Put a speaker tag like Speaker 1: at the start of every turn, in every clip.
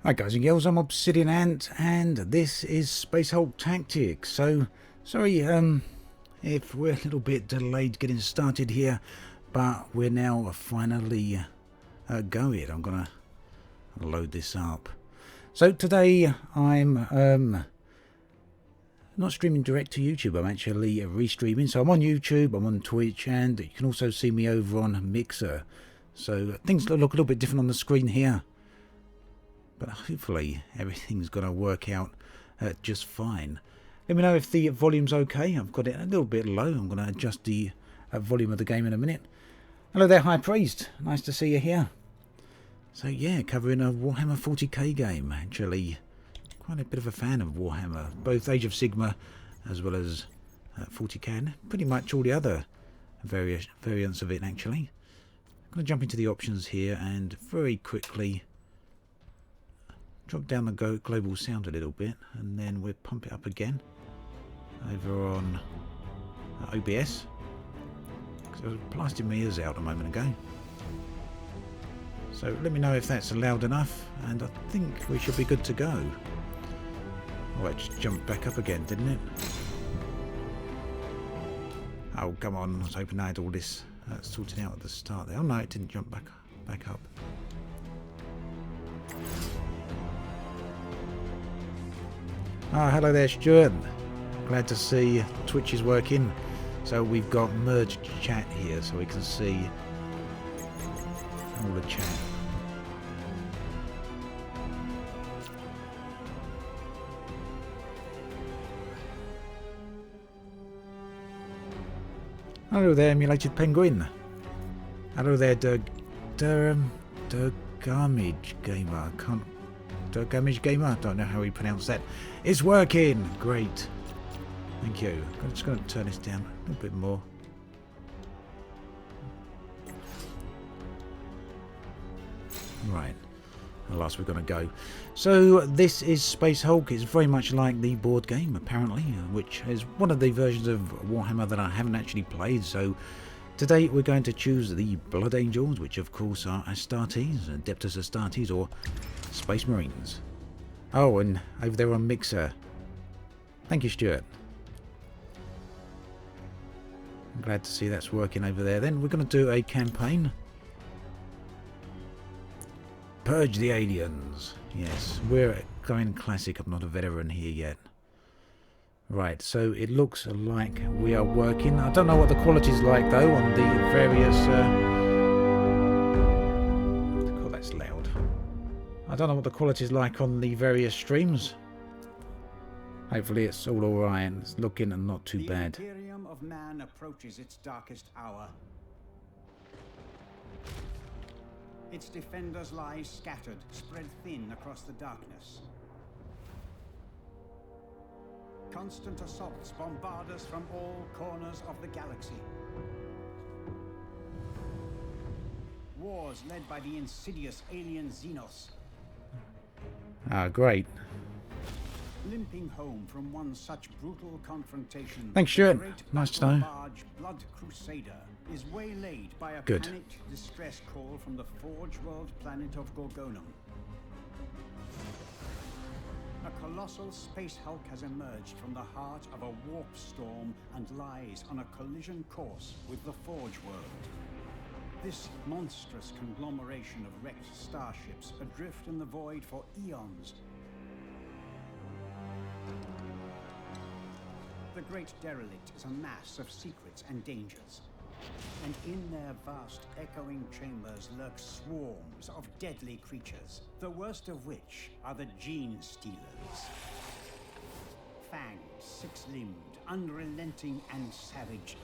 Speaker 1: Hi guys and girls, I'm Obsidian Ant and this is Space Hulk Tactics. So, sorry if we're a little bit delayed getting started here, but we're now finally going. I'm gonna load this up. So today I'm not streaming direct to YouTube, I'm actually restreaming. So I'm on YouTube, I'm on Twitch, and you can also see me over on Mixer. So things look a little bit different on the screen here, but hopefully everything's going to work out just fine. Let me know if the volume's okay. I've got it a little bit low. I'm going to adjust the volume of the game in a minute. Hello there, High Priest. Nice to see you here. So yeah, covering a Warhammer 40k game. Actually, quite a bit of a fan of Warhammer. Both Age of Sigmar as well as 40k. And pretty much all the other variants of it, actually. I'm going to jump into the options here and very quickly drop down the global sound a little bit, and then we'll pump it up again over on OBS, because I was blasting my ears out a moment ago. So let me know if that's loud enough, and I think we should be good to go. Oh, it just jumped back up again, didn't it? Oh, come on, I was hoping I had all this sorted out at the start there. Oh no, it didn't jump back up. Ah, hello there, Stuart. Glad to see Twitch is working. So we've got merged chat here, so we can see all the chat. Hello there, emulated penguin. Hello there, Dergamage Gamer. Dergamage Gamer. I don't know how we pronounce that. It's working. Great. Thank you. I'm just going to turn this down a little bit more. Right. At last we're going to go. So this is Space Hulk. It's very much like the board game, apparently, which is one of the versions of Warhammer that I haven't actually played. So today we're going to choose the Blood Angels, which of course are Astartes, Adeptus Astartes, or Space Marines. Oh, and over there on Mixer. Thank you, Stuart. I'm glad to see that's working over there. Then we're going to do a campaign. Purge the aliens. Yes, we're going classic. I'm not a veteran here yet. Right, so it looks like we are working. I don't know what the quality's like though on the various oh, that's loud. I don't know what the quality's like on the various streams. Hopefully it's all alright. It's looking and not too bad.
Speaker 2: The Imperium of man approaches its darkest hour. Its defenders lie scattered, spread thin across the darkness. Constant assaults bombard us from all corners of the galaxy. Wars led by the insidious alien Xenos.
Speaker 1: Ah, great.
Speaker 2: Limping home from one such brutal confrontation,
Speaker 1: Thanks, Stuart. Nice to know.
Speaker 2: Large blood crusader is waylaid by a
Speaker 1: Good.
Speaker 2: panicked distress call from the Forge World planet of Gorgonum. A colossal space Hulk has emerged from the heart of a warp storm and lies on a collision course with the Forge World. This monstrous conglomeration of wrecked starships adrift in the void for eons. The great derelict is a mass of secrets and dangers. And in their vast echoing chambers lurk swarms of deadly creatures, the worst of which are the Gene Stealers. Fanged, six-limbed, unrelenting and savage.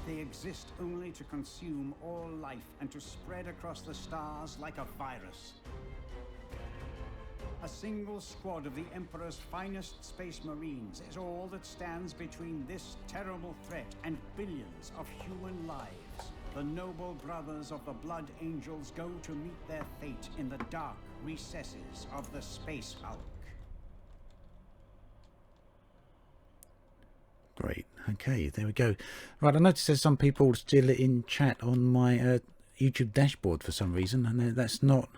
Speaker 2: They exist only to consume all life and to spread across the stars like a virus. A single squad of the Emperor's finest space marines is all that stands between this terrible threat and billions of human lives. The noble brothers of the Blood Angels go to meet their fate in the dark recesses of the Space Hulk.
Speaker 1: Great. Okay, there we go. Right, I noticed there's some people still in chat on my YouTube dashboard for some reason, and that's not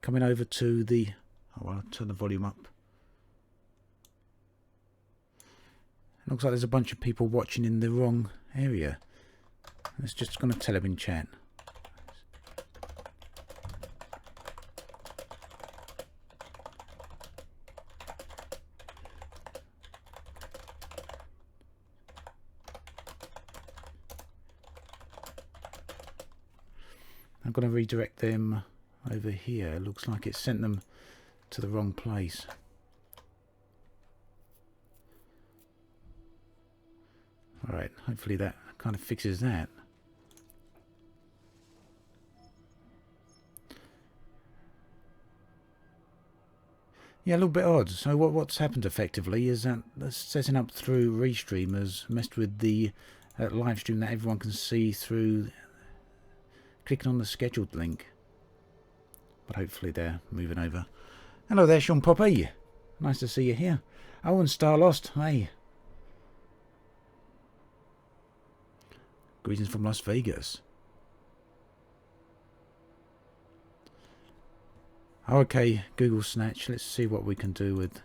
Speaker 1: coming over to the... Oh, I'll turn the volume up. It looks like there's a bunch of people watching in the wrong area. It's just going to tell them in chat. I'm going to redirect them over here. It looks like it sent them to the wrong place. Alright, hopefully that kind of fixes that. Yeah, a little bit odd. So what's happened effectively is that setting up through Restream has messed with the live stream that everyone can see through clicking on the scheduled link. But hopefully they're moving over. Hello there, Sean Poppy. Nice to see you here. Oh, and Starlost. Hey. Greetings from Las Vegas. Okay, Google Snatch. Let's see what we can do with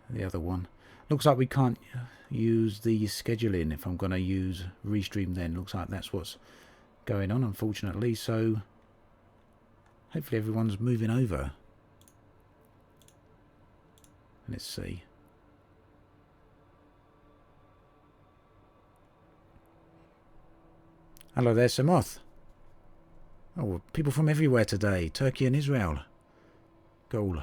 Speaker 1: the other one. Looks like we can't use the scheduling if I'm going to use Restream then. Looks like that's what's going on, unfortunately. So hopefully everyone's moving over. Let's see. Hello there, Samoth. Oh, people from everywhere today. Turkey and Israel. Cool.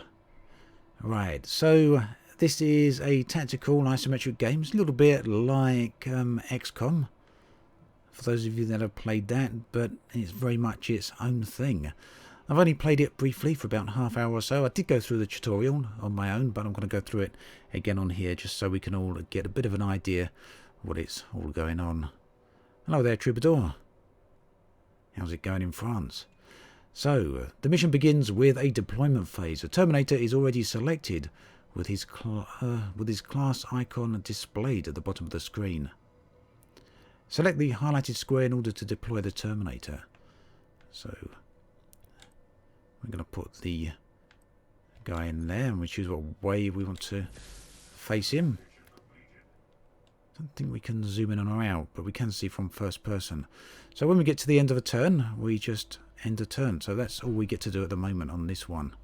Speaker 1: Right, so this is a tactical isometric game. It's a little bit like XCOM, for those of you that have played that, but it's very much its own thing. I've only played it briefly for about half hour or so. I did go through the tutorial on my own, but I'm going to go through it again on here just so we can all get a bit of an idea what it's all going on. Hello there, Troubadour. How's it going in France? So, the mission begins with a deployment phase. The Terminator is already selected with his class icon displayed at the bottom of the screen. Select the highlighted square in order to deploy the Terminator. So, we're going to put the guy in there and we choose what way we want to face him. I don't think we can zoom in on or out, but we can see from first person. So when we get to the end of a turn, we just end a turn. So that's all we get to do at the moment on this one.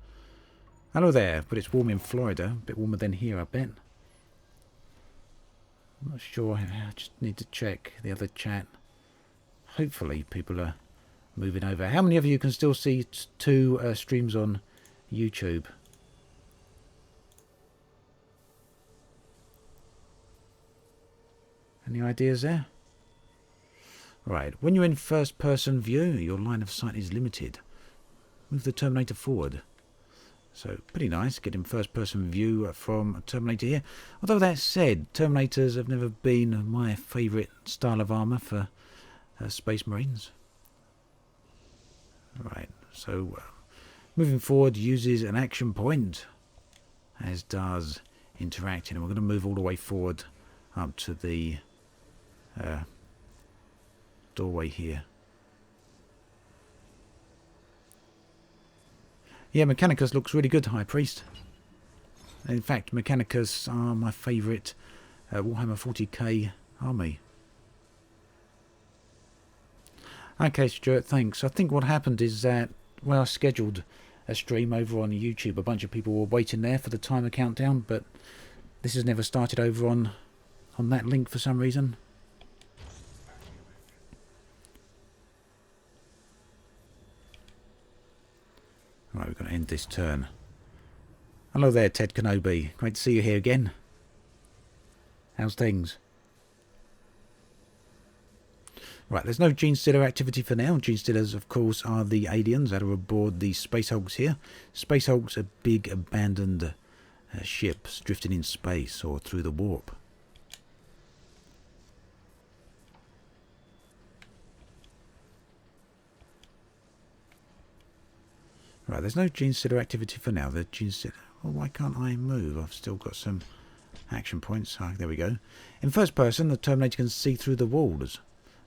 Speaker 1: Hello there, but it's warm in Florida. A bit warmer than here, I bet. I'm not sure. I just need to check the other chat. Hopefully people are moving over. How many of you can still see two streams on YouTube? Any ideas there? Right, when you're in first person view, your line of sight is limited. Move the Terminator forward. So, pretty nice, getting first person view from Terminator here. Although that said, Terminators have never been my favourite style of armour for Space Marines. Right, so moving forward uses an action point, as does interacting. And we're going to move all the way forward up to the doorway here. Yeah, Mechanicus looks really good, High Priest. In fact, Mechanicus are my favourite Warhammer 40k army. Okay, Stuart, thanks. I think what happened is that when I scheduled a stream over on YouTube, a bunch of people were waiting there for the timer countdown, but this has never started over on that link for some reason. Right, we've got to end this turn. Hello there, Ted Kenobi. Great to see you here again. How's things? Right, there's no Gene Stealer activity for now. Gene Stealers, of course, are the aliens that are aboard the Space Hulks here. Space Hulks are big abandoned ships drifting in space or through the warp. Right, there's no Gene Stealer activity for now. The Gene Stealer... Well, why can't I move? I've still got some action points. Ah, there we go. In first person, the Terminator can see through the walls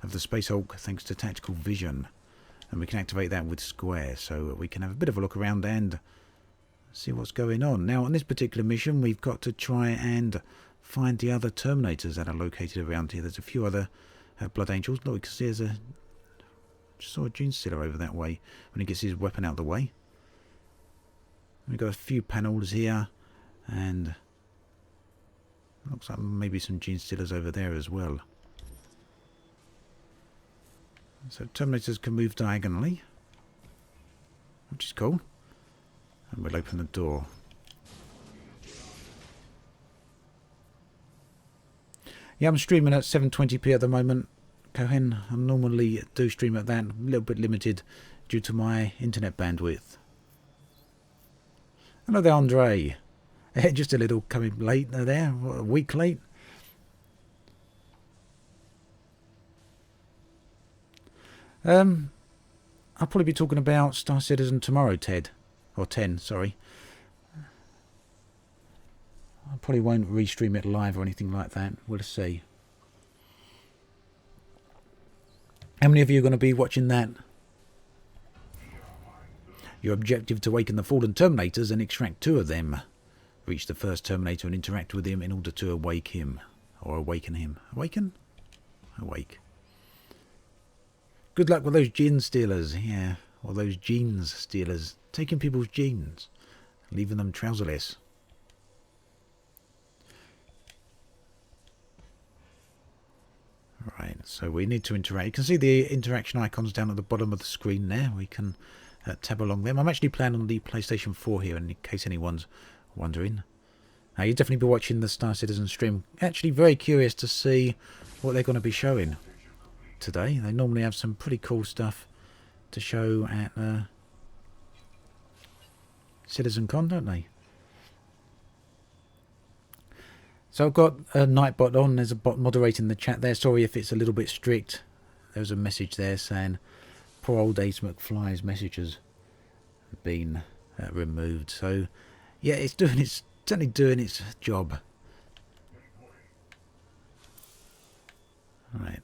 Speaker 1: of the Space Hulk thanks to tactical vision. And we can activate that with square, so we can have a bit of a look around and see what's going on. Now, on this particular mission, we've got to try and find the other Terminators that are located around here. There's a few other Blood Angels. Look, you can see there's a... saw a Gene Stealer over that way when he gets his weapon out of the way. We've got a few panels here, and looks like maybe some Gene Stealers over there as well. So Terminators can move diagonally, which is cool. And we'll open the door. Yeah, I'm streaming at 720p at the moment. Cohen, I normally do stream at that, a little bit limited due to my internet bandwidth. Hello there, Andre. Just a little coming late there, what, a week late. I'll probably be talking about Star Citizen tomorrow, Ted. Or 10, sorry. I probably won't restream it live or anything like that. We'll see. How many of you are going to be watching that? Your objective to awaken the fallen Terminators and extract 2 of them. Reach the first Terminator and interact with him in order to awake him. Or awaken him. Awaken? Awake. Good luck with those Gene Stealers. Yeah. Or those Genes Stealers. Taking people's genes. Leaving them trouserless. Right, so we need to interact. You can see the interaction icons down at the bottom of the screen there. We can tab along them. I'm actually playing on the PlayStation 4 here, in case anyone's wondering. Now, you'll definitely be watching the Star Citizen stream. Actually, very curious to see what they're going to be showing today. They normally have some pretty cool stuff to show at CitizenCon, don't they? So I've got a Nightbot on. There's a bot moderating the chat there. Sorry if it's a little bit strict. There's a message there saying poor old Ace McFly's messages have been removed. So yeah, it's certainly doing its job. Right.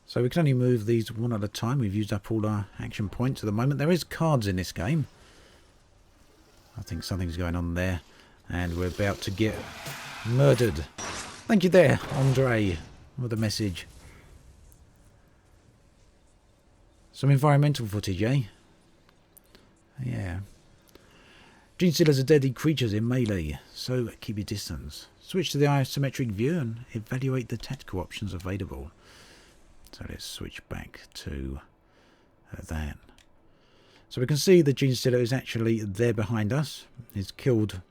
Speaker 1: So we can only move these one at a time. We've used up all our action points at the moment. There is cards in this game. I think something's going on there. And we're about to get murdered. Thank you there, Andre, with a message. Some environmental footage, eh? Yeah. Gene Stealers are deadly creatures in melee, so keep your distance. Switch to the isometric view and evaluate the tactical options available. So let's switch back to that. So we can see the Gene Stealer is actually there behind us. He's killed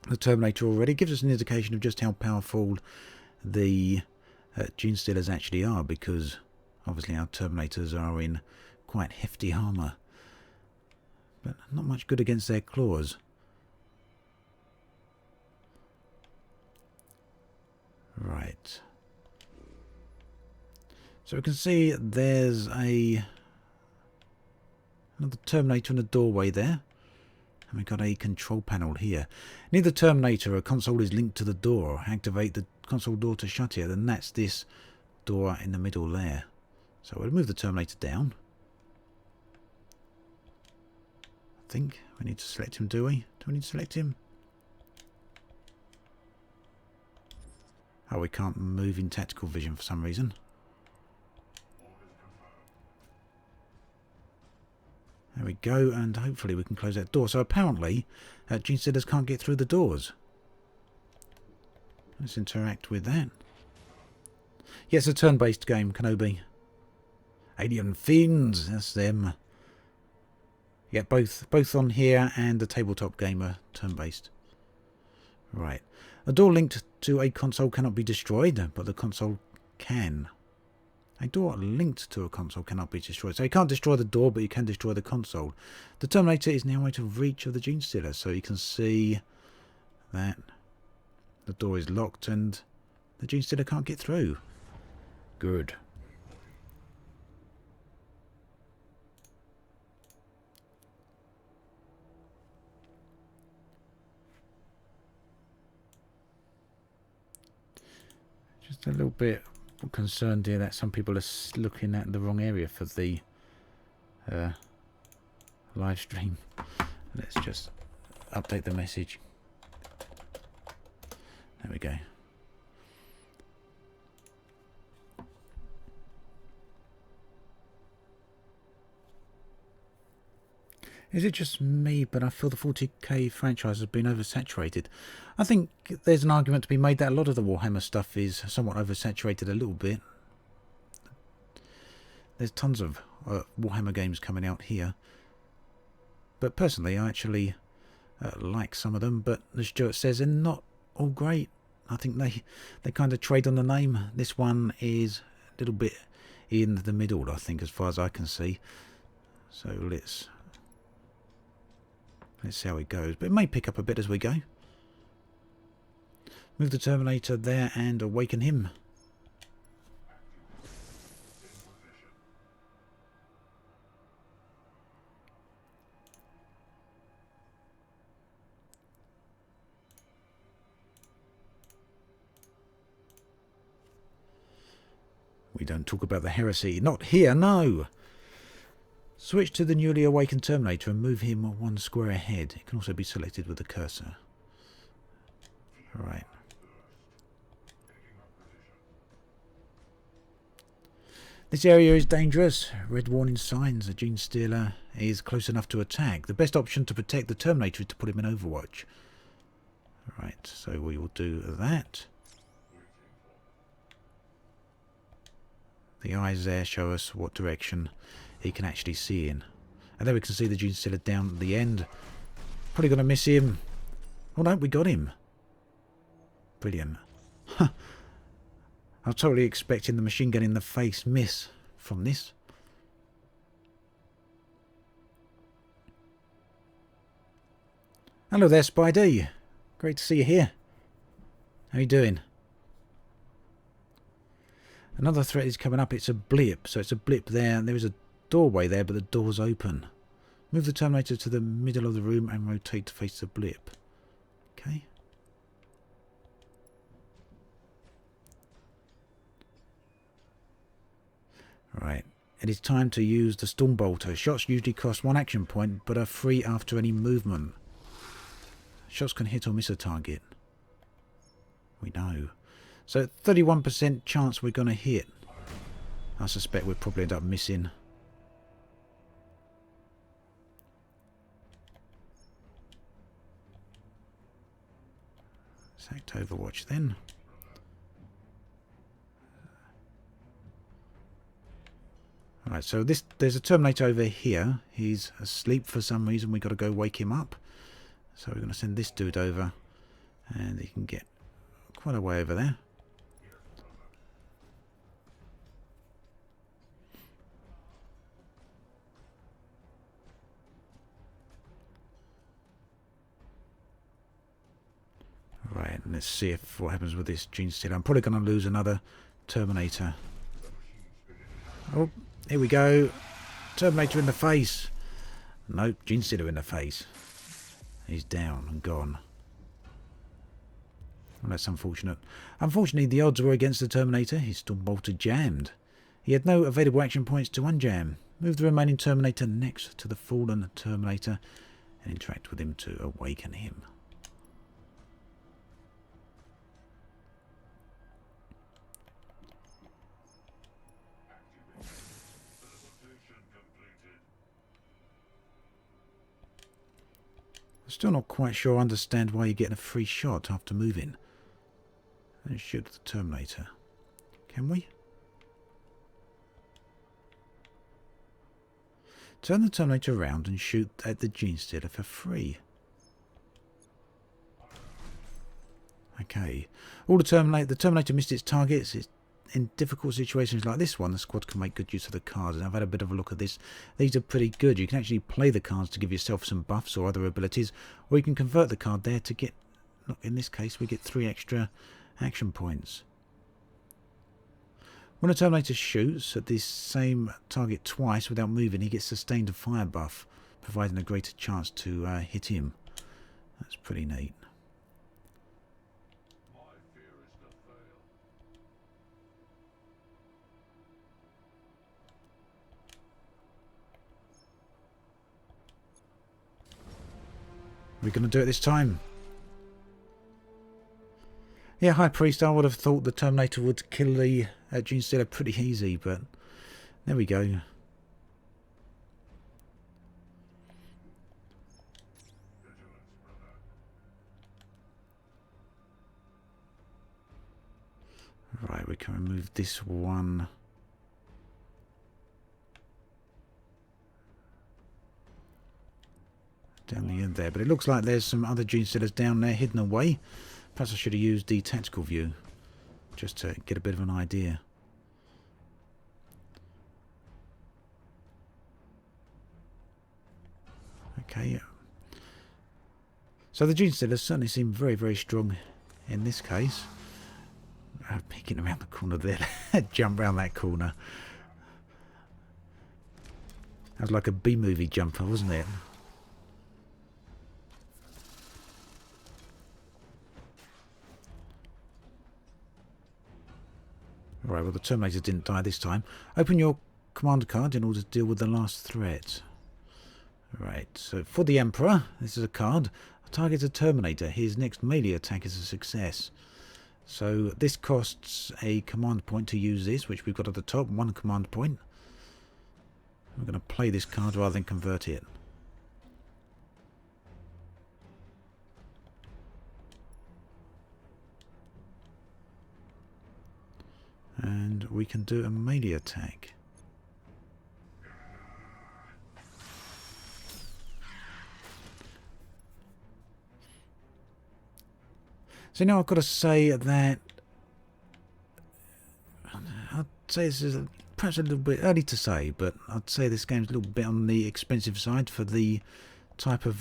Speaker 1: the Terminator already. It gives us an indication of just how powerful the Gene Stealers actually are, because obviously our Terminators are in quite hefty armour. But not much good against their claws. Right. So we can see there's another Terminator in the doorway there. And we've got a control panel here. Near the Terminator, a console is linked to the door. Activate the console door to shut it. And that's this door in the middle there. So we'll move the Terminator down. I think we need to select him, do we? Do we need to select him? Oh, we can't move in tactical vision for some reason. There we go, and hopefully we can close that door. So apparently, Gene Stealers can't get through the doors. Let's interact with that. Yes, a turn-based game, Kenobi. Alien Fiends, that's them. Yeah, both on here and the tabletop game are turn-based. Right. A door linked to a console cannot be destroyed, but the console can. A door linked to a console cannot be destroyed. So you can't destroy the door, but you can destroy the console. The Terminator is now out of reach of the Gene Stealer, so you can see that the door is locked and the Gene Stealer can't get through. Good. A little bit concerned here that some people are looking at the wrong area for the live stream. Let's just update the message. There we go. Is it just me, but I feel the 40k franchise has been oversaturated? I think there's an argument to be made that a lot of the Warhammer stuff is somewhat oversaturated a little bit. There's tons of Warhammer games coming out here. But personally, I actually like some of them, but as Stuart says, they're not all great. I think they kind of trade on the name. This one is a little bit in the middle, I think, as far as I can see. So let's see how it goes. But it may pick up a bit as we go. Move the Terminator there and awaken him. We don't talk about the heresy. Not here, no! Switch to the newly awakened Terminator and move him one square ahead. It can also be selected with the cursor. Alright. This area is dangerous. Red warning signs. A Gene Stealer is close enough to attack. The best option to protect the Terminator is to put him in Overwatch. Alright, so we will do that. The eyes there show us what direction he can actually see in. And then we can see the Gene Stealer down at the end. Probably going to miss him. Oh no, we got him. Brilliant. I was totally expecting the machine gun in the face miss from this. Hello there, Spidey. Great to see you here. How you doing? Another threat is coming up. It's a blip. So it's a blip there. There is a doorway there, but the door's open. Move the Terminator to the middle of the room and rotate to face the blip. Okay. Right. It is time to use the Stormbolter. Shots usually cost 1 action point, but are free after any movement. Shots can hit or miss a target. We know. So 31% chance we're going to hit. I suspect we'll probably end up missing. Sacked Overwatch then. Alright, so there's a Terminator over here. He's asleep for some reason. We've got to go wake him up. So we're going to send this dude over. And he can get quite a way over there. Right, let's see if what happens with this Gene Stealer. I'm probably going to lose another Terminator. Oh, here we go. Terminator in the face. Nope, Gene Stealer in the face. He's down and gone. Well, that's unfortunate. Unfortunately, the odds were against the Terminator. His Stormbolter jammed. He had no available action points to unjam. Move the remaining Terminator next to the fallen Terminator and interact with him to awaken him. Still not quite sure I understand why you're getting a free shot after moving. Let's shoot the Terminator. Can we? Turn the Terminator around and shoot at the Gene Stealer for free. Okay. The Terminator missed its targets. In difficult situations like this one, the squad can make good use of the cards. And I've had a bit of a look at this. These are pretty good. You can actually play the cards to give yourself some buffs or other abilities, or you can convert the card there to get, in this case, we get 3 extra action points. When a Terminator shoots at this same target twice without moving, he gets sustained fire buff, providing a greater chance to hit him. That's pretty neat. We're going to do it this time. Yeah, High Priest, I would have thought the Terminator would kill the Gene Stealer pretty easy, but there we go. Right, we can remove this one. Down the end there, but it looks like there's some other Gene Stealers down there hidden away. Perhaps I should have used the tactical view just to get a bit of an idea. Okay, so the Gene Stealers certainly seem very, very strong in this case. Peeking around the corner there. Jump around that corner. That was like a B-movie jumper, wasn't it? Right, well the Terminator didn't die this time. Open your commander card in order to deal with the last threat. Right, so for the Emperor, this is a card. Targets a Terminator. His next melee attack is a success. So this costs a command point to use this, which we've got at the top, 1 command point. We're going to play this card rather than convert it. And we can do a melee attack. So now I've got to say that I'd say this is perhaps a little bit early to say, but I'd say this game's a little bit on the expensive side for the type of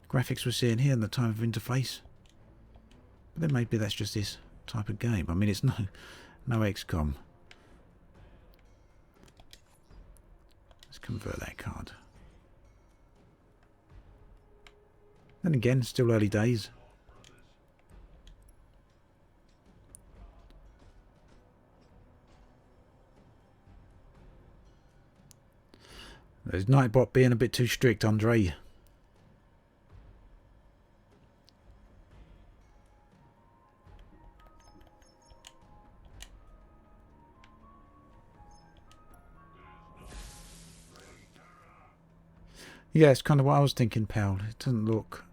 Speaker 1: graphics we're seeing here and the type of interface. But then maybe that's just this type of game. I mean, it's no XCOM. Let's convert that card. Then again, still early days. There's Nightbot being a bit too strict, Andre. Yeah, it's kind of what I was thinking, pal. It doesn't look...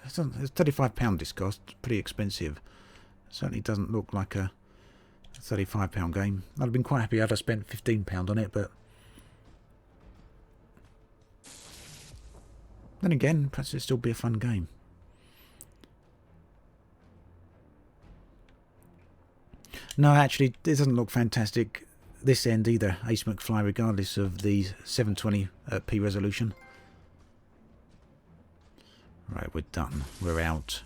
Speaker 1: It's £35 this cost. Pretty expensive. It certainly doesn't look like a £35 game. I'd have been quite happy I'd have spent £15 on it, but... Then again, perhaps it'd still be a fun game. No, actually, it doesn't look fantastic this end either, Ace McFly, regardless of the 720p resolution. Right, we're done. We're out.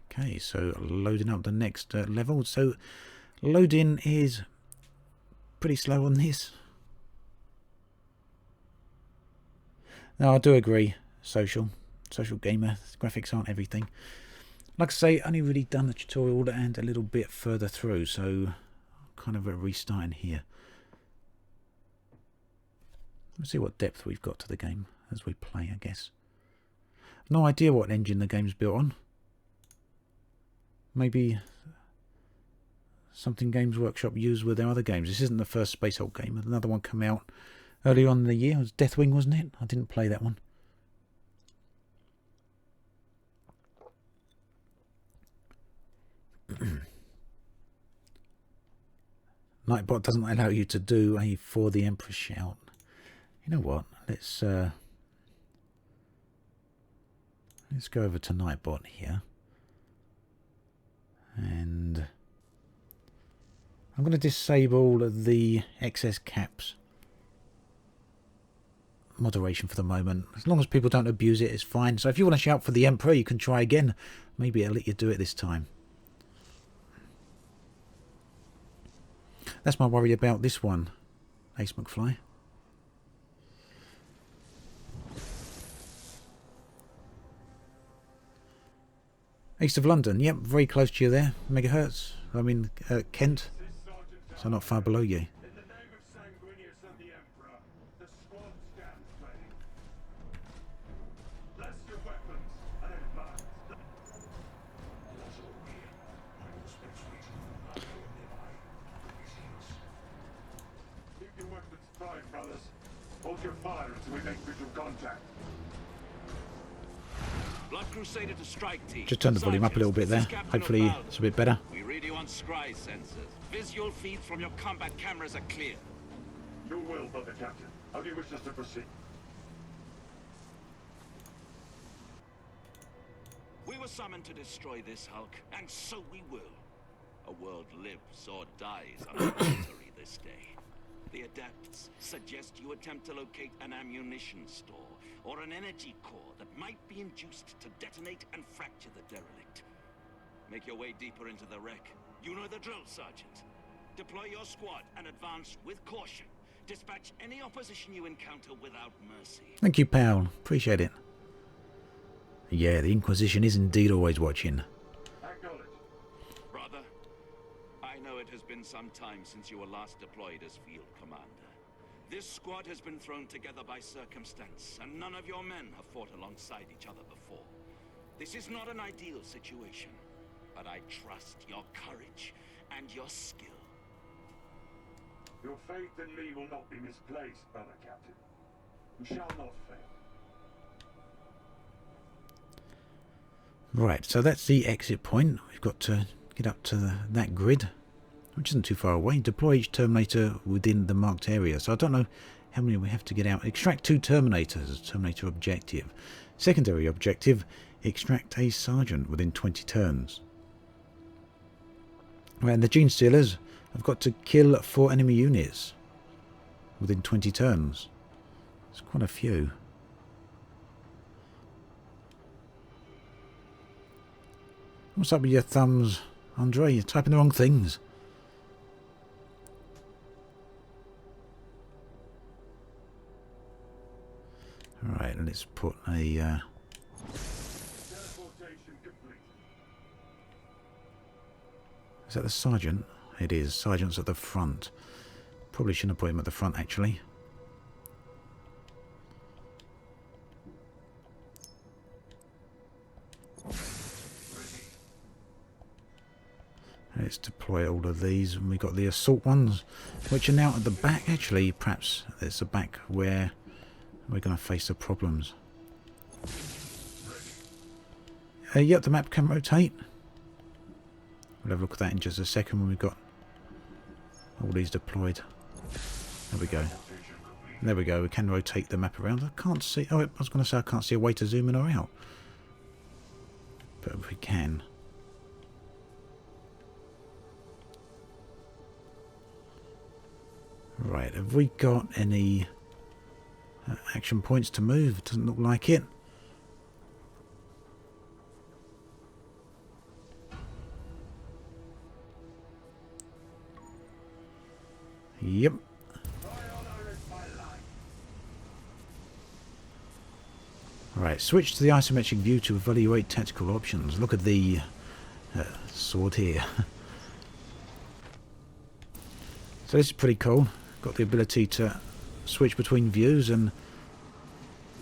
Speaker 1: Okay, so loading up the next level. So loading is pretty slow on this. No, I do agree. Social gamer. Graphics aren't everything. Like I say, only really done the tutorial and a little bit further through, so kind of a restarting here. Let's see what depth we've got to the game as we play, I guess. No idea what engine the game's built on. Maybe something Games Workshop used with their other games. This isn't the first Space Hulk game. Another one came out earlier on in the year. It was Deathwing, wasn't it? I didn't play that one. Nightbot doesn't allow you to do a For the Emperor shout. You know what? Let's go over to Nightbot here. And I'm going to disable the excess caps moderation for the moment. As long as people don't abuse it, it's fine. So if you want to shout for the Emperor, you can try again. Maybe it'll let you do it this time. That's my worry about this one, Ace McFly. East of London, yep, very close to you there. Megahertz, I mean Kent, so not far below you.
Speaker 3: Hold your fire until we make visual contact. Blood Crusader to strike team.
Speaker 1: Just turn the volume up a little bit there. Hopefully it's a bit better.
Speaker 3: We read you on scry sensors. Visual feeds from your combat cameras are clear. Your will, Brother Captain. How do you wish us to proceed? We were summoned to destroy this Hulk, and so we will. A world lives or dies under military this day. The Adepts suggest you attempt to locate an ammunition store or an energy core that might be induced to detonate and fracture the derelict. Make your way deeper into the wreck. You know the drill, Sergeant. Deploy your squad and advance with caution. Dispatch any opposition you encounter without mercy.
Speaker 1: Thank you, pal. Appreciate it. Yeah, the Inquisition is indeed always watching.
Speaker 3: Brother, I know it has been some time since you were last deployed as field commander. This squad has been thrown together by circumstance, and none of your men have fought alongside each other before. This is not an ideal situation, but I trust your courage and your skill.
Speaker 4: Your faith in me will not be misplaced, Brother Captain. We shall not fail.
Speaker 1: Right, so that's the exit point. We've got to get up to that grid, which isn't too far away. Deploy each Terminator within the marked area. So I don't know how many we have to get out. Extract 2 Terminators, Terminator objective. Secondary objective, extract a Sergeant within 20 turns. Right, and the Gene Stealers, I've got to kill 4 enemy units within 20 turns. It's quite a few. What's up with your thumbs, Andre? You're typing the wrong things. Alright, let's put a... Is that the Sergeant? It is. Sergeant's at the front. Probably shouldn't have put him at the front, actually. Let's deploy all of these, and we've got the assault ones, which are now at the back. Actually, perhaps it's the back where we're going to face the problems. Yep, the map can rotate. We'll have a look at that in just a second when we've got all these deployed. There we go. There we go. We can rotate the map around. I can't see... Oh, I was going to say I can't see a way to zoom in or out. But we can. Right, have we got any action points to move? Doesn't look like it. Yep. Right, switch to the isometric view to evaluate tactical options. Look at the sword here. So this is pretty cool. Got the ability to switch between views, and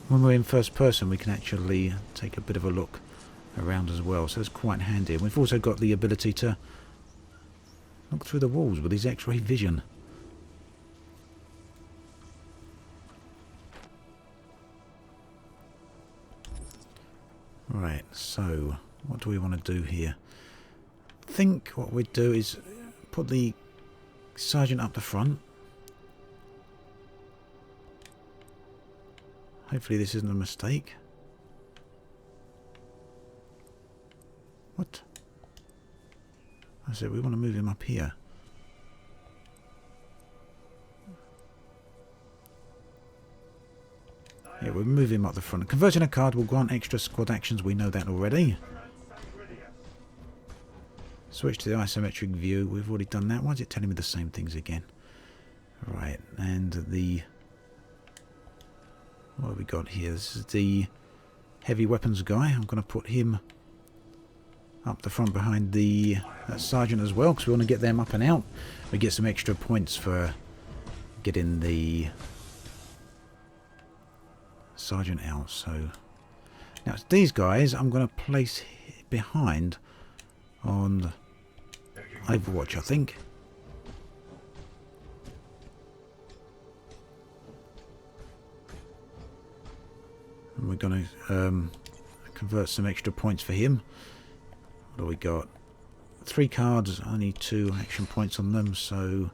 Speaker 1: when we're in first person we can actually take a bit of a look around as well, so it's quite handy. And we've also got the ability to look through the walls with his X-ray vision. Right, so what do we want to do here? I think what we'd do is put the Sergeant up the front. Hopefully this isn't a mistake. What? I said we want to move him up here. Yeah, we'll move him up the front. Converting a card will grant extra squad actions. We know that already. Switch to the isometric view. We've already done that. Why is it telling me the same things again? Right, and the... What have we got here? This is the heavy weapons guy. I'm going to put him up the front behind the sergeant as well, because we want to get them up and out. We get some extra points for getting the sergeant out. So now these guys I'm going to place behind on Overwatch, I think. And we're going to convert some extra points for him. What do we got? 3 cards, only 2 action points on them, so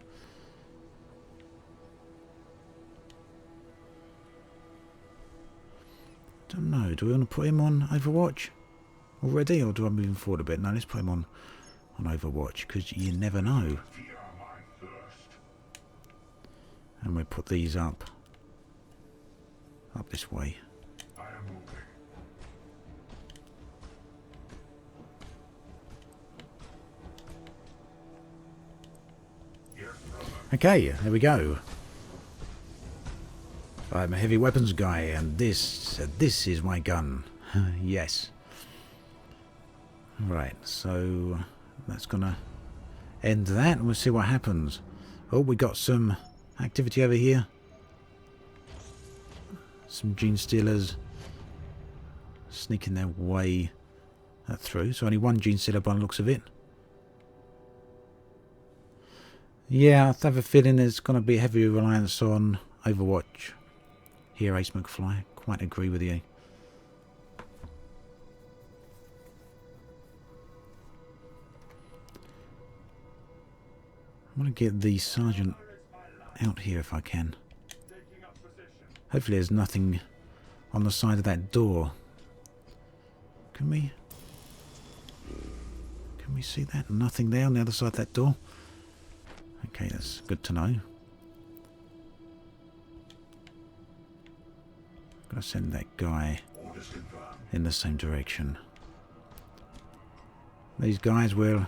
Speaker 1: don't know. Do we want to put him on Overwatch already, or do I move him forward a bit? No, let's put him on Overwatch, because you never know. And we put these up this way. Okay, there we go. I'm a heavy weapons guy, and this is my gun. Yes. Right, so that's gonna end that, and we'll see what happens. Oh, we got some activity over here. Some gene stealers sneaking their way through. So only 1 gene stealer by the looks of it. Yeah, I have a feeling there's going to be a heavy reliance on Overwatch here, Ace McFly. Quite agree with you. I want to get the sergeant out here if I can. Hopefully there's nothing on the side of that door. Can we see that? Nothing there on the other side of that door? Okay, that's good to know. I'm going to send that guy in the same direction. These guys will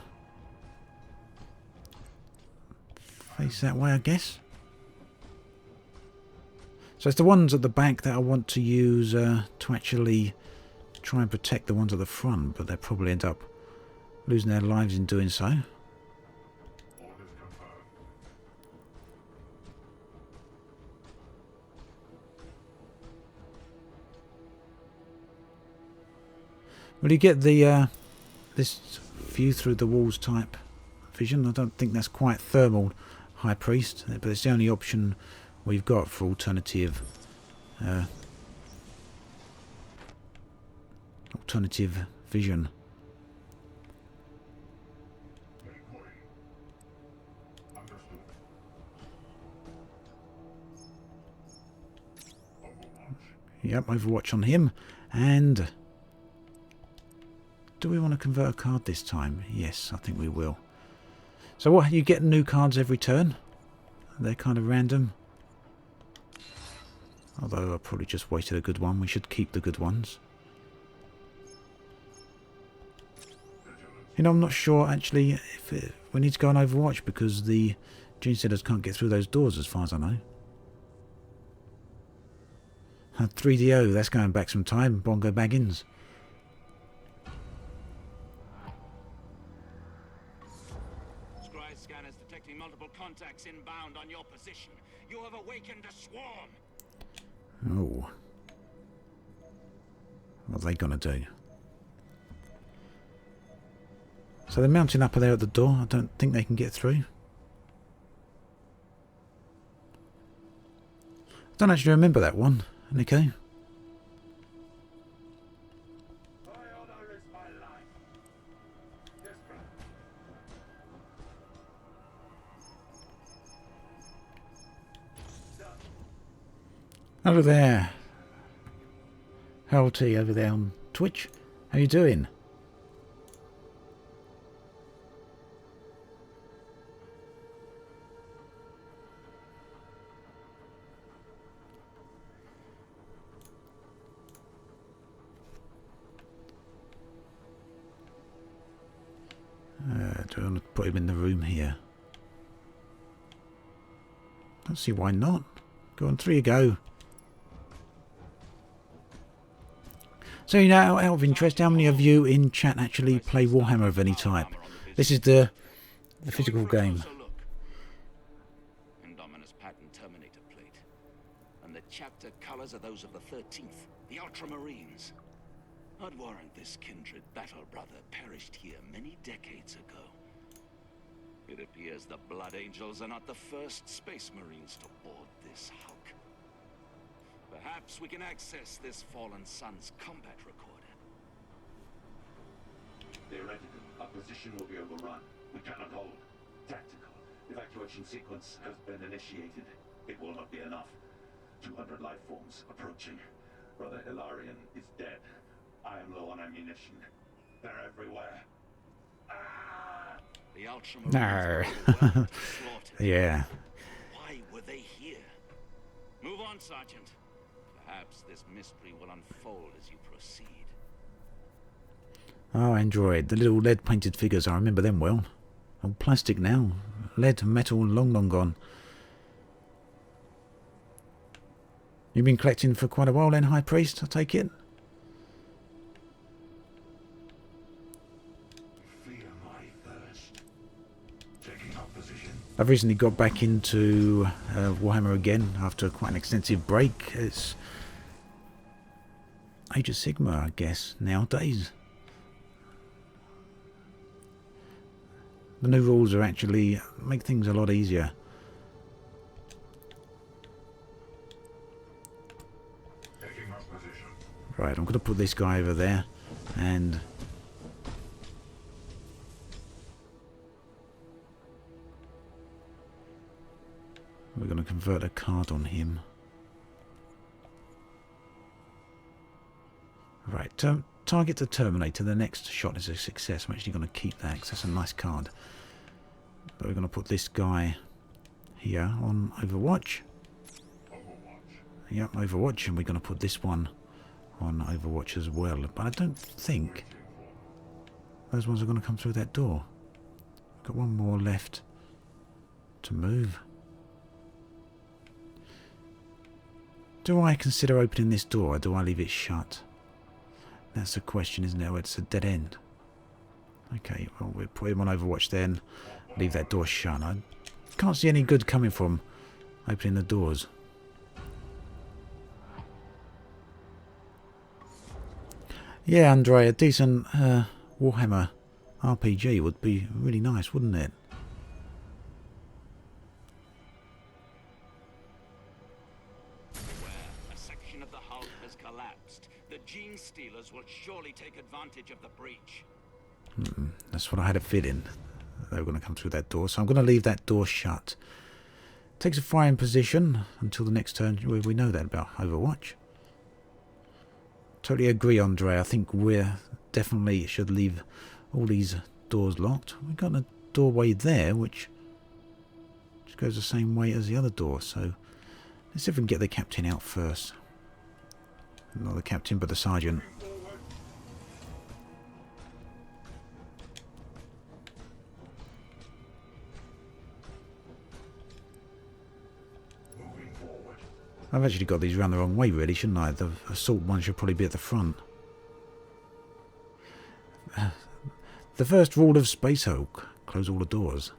Speaker 1: face that way, I guess. So it's the ones at the back that I want to use to actually try and protect the ones at the front, but they'll probably end up losing their lives in doing so. Will you get the this view through the walls type vision? I don't think that's quite thermal, High Priest, but it's the only option we've got for alternative vision. Yep, Overwatch on him. And do we want to convert a card this time? Yes, I think we will. So what, you get new cards every turn? They're kind of random. Although I probably just wasted a good one. We should keep the good ones. You know, I'm not sure actually if we need to go on Overwatch, because the gene stealers can't get through those doors as far as I know. 3DO, that's going back some time. Bongo Baggins.
Speaker 3: Scanners detecting multiple contacts inbound on your position. You have awakened a swarm.
Speaker 1: Oh. What are they going to do? So they're mounting up there at the door. I don't think they can get through. I don't actually remember that one, Nico. Hello there, Harold T over there on Twitch. How you doing? Do I want to put him in the room here? Don't see why not. Go on, 3 you go. So, you know, out of interest, how many of you in chat actually play Warhammer of any type? This is the physical game.
Speaker 3: Indominus pattern Terminator plate. And the chapter colors are those of the 13th, the Ultramarines. I'd warrant this kindred battle brother perished here many decades ago. It appears the Blood Angels are not the first Space Marines to board this hulk. Perhaps we can access this fallen sun's combat recorder.
Speaker 4: Heretical. Our position will be overrun. We cannot hold. Tactical. Evacuation sequence has been initiated. It will not be enough. 200 life forms approaching. Brother Hilarion is dead. I am low on ammunition. They're everywhere. Ah!
Speaker 3: The Ultramarines
Speaker 1: No.
Speaker 3: were overwhelmed and slaughtered.
Speaker 1: Yeah.
Speaker 3: Why were they here? Move on, Sergeant. Perhaps this mystery will unfold as you proceed.
Speaker 1: Oh, Android. The little lead-painted figures. I remember them well. All plastic now. Lead, metal, long, long gone. You've been collecting for quite a while then, High Priest, I take it?
Speaker 4: Fear my thirst. Taking up position.
Speaker 1: I've recently got back into Warhammer again after quite an extensive break. It's Age of Sigma, I guess, nowadays. The new rules are actually make things a lot easier.
Speaker 4: Taking up position.
Speaker 1: Right, I'm going to put this guy over there, and we're going to convert a card on him. Right, target the Terminator. The next shot is a success. I'm actually going to keep that because that's a nice card. But we're going to put this guy here on Overwatch. Yep, Overwatch, and we're going to put this one on Overwatch as well. But I don't think those ones are going to come through that door. Got one more left to move. Do I consider opening this door, or do I leave it shut? That's the question, isn't it? It's a dead end. Okay, well, we'll put him on Overwatch then. Leave that door shut. I can't see any good coming from opening the doors. Yeah, Andre, a decent Warhammer RPG would be really nice, wouldn't it?
Speaker 3: A section of the hull has collapsed. The Gene Stealers will surely take advantage of the breach.
Speaker 1: That's what I had a feeling. They were going to come through that door, so I'm going to leave that door shut. Takes a firing position until the next turn. We know that about Overwatch. Totally agree, Andre. I think we definitely should leave all these doors locked. We've got a doorway there, which goes the same way as the other door. So let's see if we can get the captain out first. Not the captain, but the sergeant. I've actually got these round the wrong way, really, shouldn't I? The assault one should probably be at the front. The first rule of Space Hulk: close all the doors.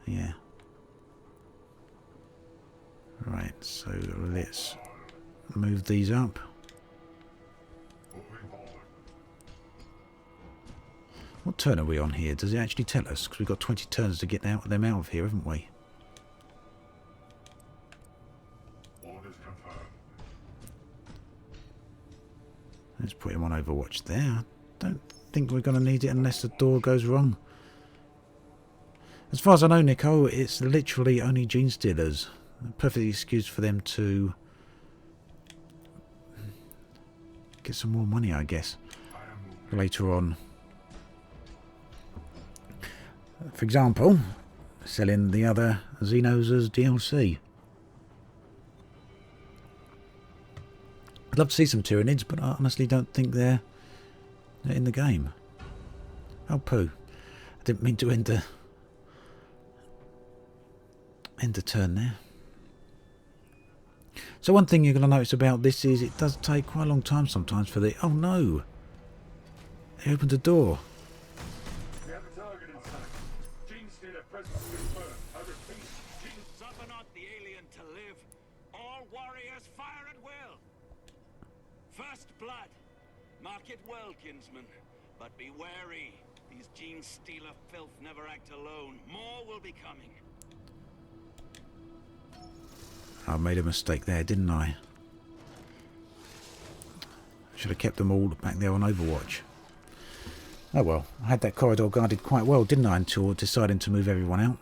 Speaker 1: Yeah. Right, so let's move these up. What turn are we on here? Does it actually tell us? Because we've got 20 turns to get them out of here, haven't we? Let's put him on Overwatch there. I don't think we're going to need it unless the door goes wrong. As far as I know, Nico, it's literally only Gene Stealers. A perfect excuse for them to get some more money, I guess, later on. For example, selling the other Xenos as DLC. I'd love to see some Tyranids, but I honestly don't think they're in the game. Oh, poo. I didn't mean to end the turn there. So one thing you're going to notice about this is it does take quite a long time sometimes for the... Oh no! He opened the door.
Speaker 4: We have a target in sight. Gene Stealer presence confirmed. I repeat, Gene...
Speaker 3: Suffer not the alien to live. All warriors fire at will. First blood. Mark it well, kinsman. But be wary. These Gene Stealer filth never act alone. More will be coming.
Speaker 1: I made a mistake there, didn't I? Should have kept them all back there on Overwatch. Oh well, I had that corridor guarded quite well, didn't I, until deciding to move everyone out.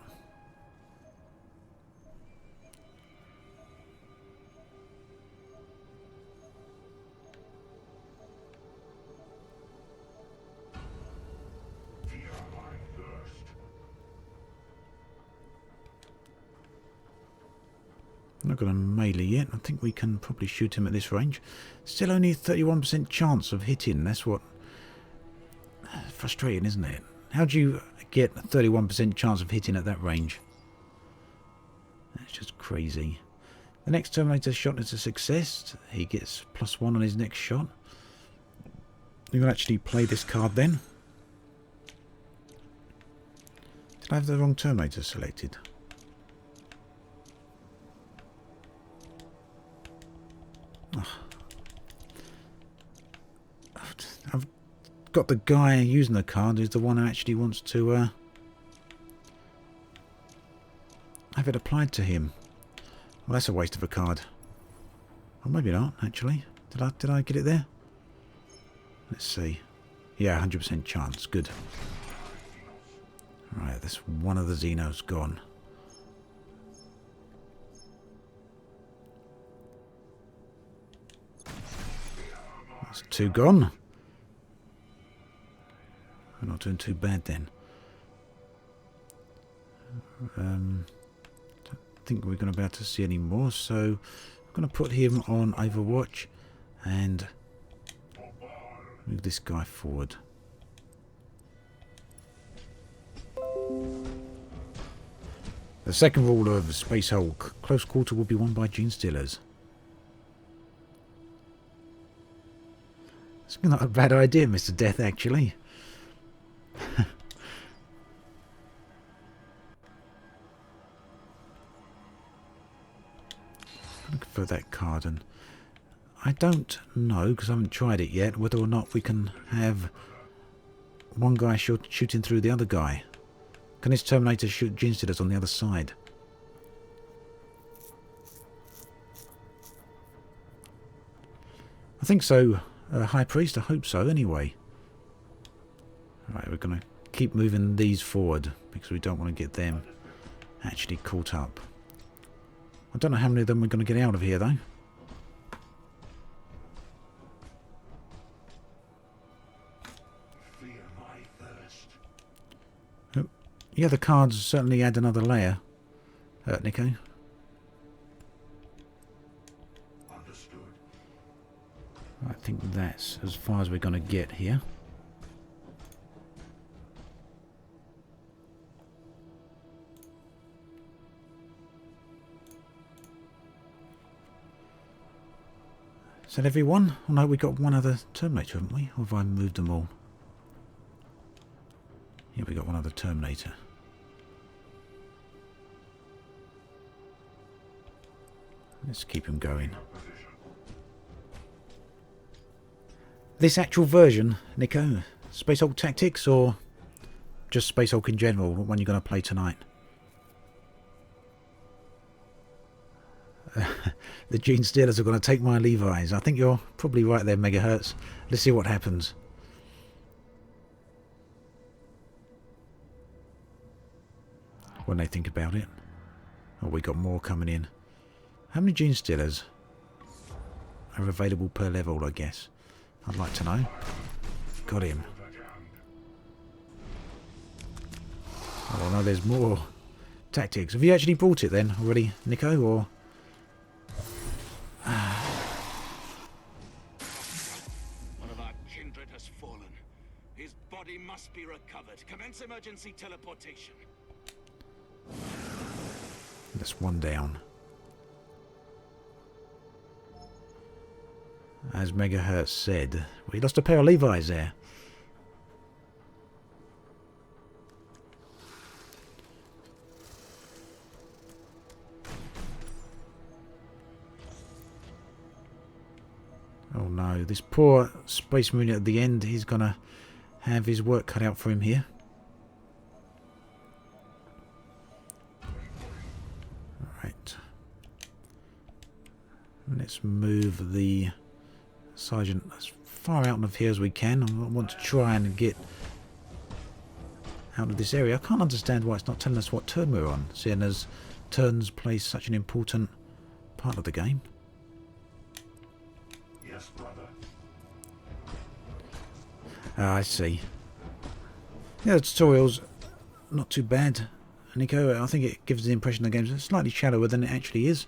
Speaker 1: I'm not going to melee yet. I think we can probably shoot him at this range. Still only a 31% chance of hitting. That's what... frustrating, isn't it? How do you get a 31% chance of hitting at that range? That's just crazy. The next Terminator shot is a success. He gets +1 on his next shot. You can actually play this card then. Did I have the wrong Terminator selected? I've got the guy using the card who's the one who actually wants to have it applied to him. Well, that's a waste of a card. Or maybe not, actually. Did I get it there? Let's see. Yeah, 100% chance. Good. Right, that's one of the Xenos gone. That's 2 gone. We're not doing too bad then. Don't think we're going to be able to see any more, so I'm going to put him on Overwatch and move this guy forward. The second rule of Space Hulk: close quarter will be won by Gene Stealers. It's not a bad idea, Mr. Death, actually. Look for that card, and I don't know, because I haven't tried it yet, whether or not we can have one guy shooting through the other guy. Can this Terminator shoot Gene Stealers on the other side? I think so, High Priest. I hope so, anyway. Right, we're going to keep moving these forward, because we don't want to get them actually caught up. I don't know how many of them we're going to get out of here, though.
Speaker 4: Fear my thirst.
Speaker 1: Oh, yeah, the cards certainly add another layer, Nico.
Speaker 4: Understood.
Speaker 1: I think that's as far as we're going to get here. Is that everyone? Oh no, we got one other Terminator, haven't we? Or have I moved them all? Yeah, we got one other Terminator. Let's keep him going. This actual version, Nico, Space Hulk Tactics or just Space Hulk in general, what one you're going to play tonight? The Gene Stealers are going to take my Levi's. I think you're probably right there, Megahertz. Let's see what happens. When they think about it. Oh, we got more coming in. How many Gene Stealers are available per level, I guess? I'd like to know. Got him. Oh no, there's more tactics. Have you actually brought it then already, Nico, or...
Speaker 3: One of our kindred has fallen. His body must be recovered. Commence emergency teleportation.
Speaker 1: That's one down. as Megahertz said. We lost a pair of Levi's there. Oh no, this poor Space Marine at the end, he's gonna have his work cut out for him here. Alright. Let's move the Sergeant as far out of here as we can. I want to try and get out of this area. I can't understand why it's not telling us what turn we're on, seeing as turns play such an important part of the game.
Speaker 4: Yes, brother.
Speaker 1: Ah, I see. Yeah, the tutorial's not too bad, Nico. I think it gives the impression the game's slightly shallower than it actually is.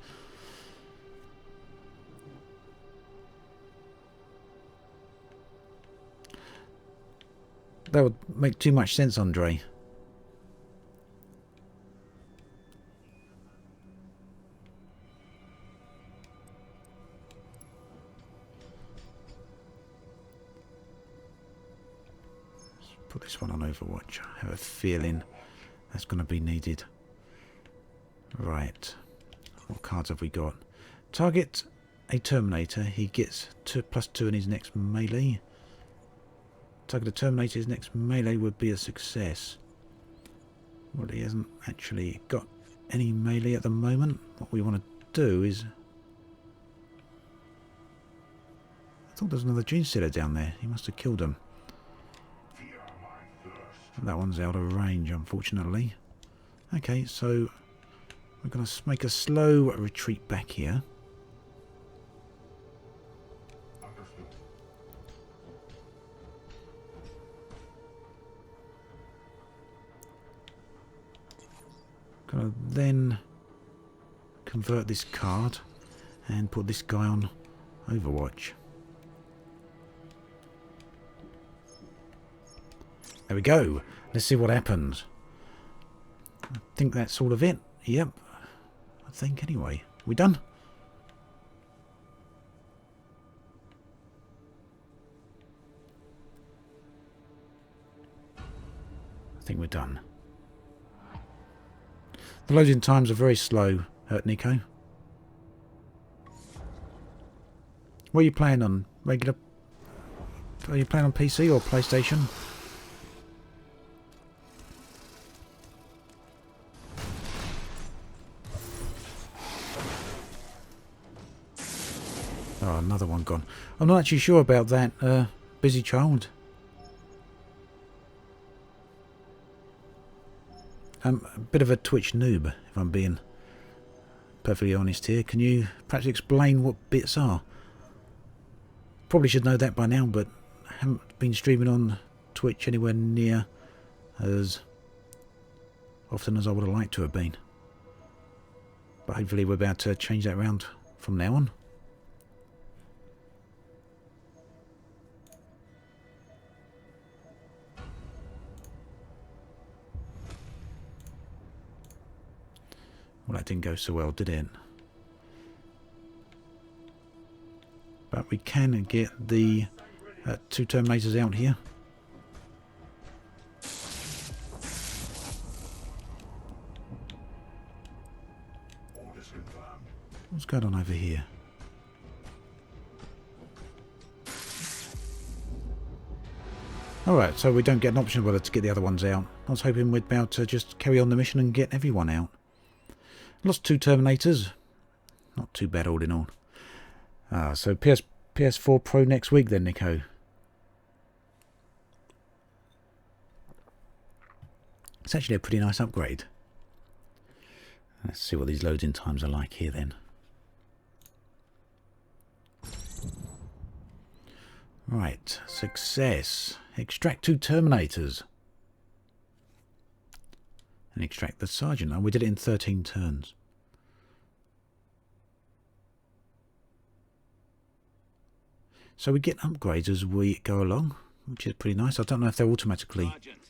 Speaker 1: That would make too much sense, Andre. Put this one on Overwatch. I have a feeling that's going to be needed. Right. What cards have we got? Target a Terminator. He gets +2 in his next melee. Target a Terminator. His next melee would be a success. Well, he hasn't actually got any melee at the moment. What we want to do is... I thought there was another Gene Stealer down there. He must have killed him. That one's out of range, unfortunately. Okay, so we're going to make a slow retreat back here. Going to then convert this card and put this guy on Overwatch. There we go. Let's see what happens. I think that's all of it. Yep. I think anyway. We done? I think we're done. The loading times are very slow, Nico. What are you playing on? Regular? Are you playing on PC or PlayStation? Oh, another one gone. I'm not actually sure about that, busy child. I'm a bit of a Twitch noob, if I'm being perfectly honest here. Can you perhaps explain what bits are? Probably should know that by now, but I haven't been streaming on Twitch anywhere near as often as I would have liked to have been. But hopefully we're about to change that around from now on. Well, that didn't go so well, did it? But we can get the 2 Terminators out here. What's going on over here? Alright, so we don't get an option whether to get the other ones out. I was hoping we'd be able to just carry on the mission and get everyone out. Lost 2 Terminators. Not too bad all in all. So PS4 Pro next week then, Nico. It's actually a pretty nice upgrade. Let's see what these loading times are like here then. Right, success. Extract 2 Terminators. And extract the Sergeant. Oh, we did it in 13 turns. So we get upgrades as we go along, which is pretty nice. I don't know if they're automatically...
Speaker 3: Sergeant,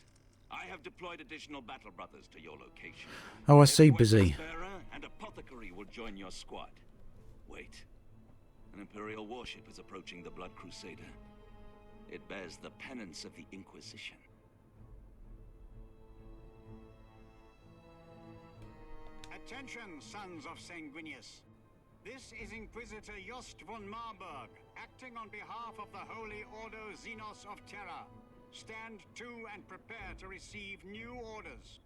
Speaker 3: I have deployed additional battle brothers to your location.
Speaker 1: Oh, I see, busy.
Speaker 3: And Apothecary will join your squad. Wait. An Imperial warship is approaching the Blood Crusader. It bears the penance of the Inquisition.
Speaker 2: Attention, sons of Sanguinius. This is Inquisitor Jost von Marburg, acting on behalf of the Holy Ordo Xenos of Terra. Stand to and prepare to receive new orders.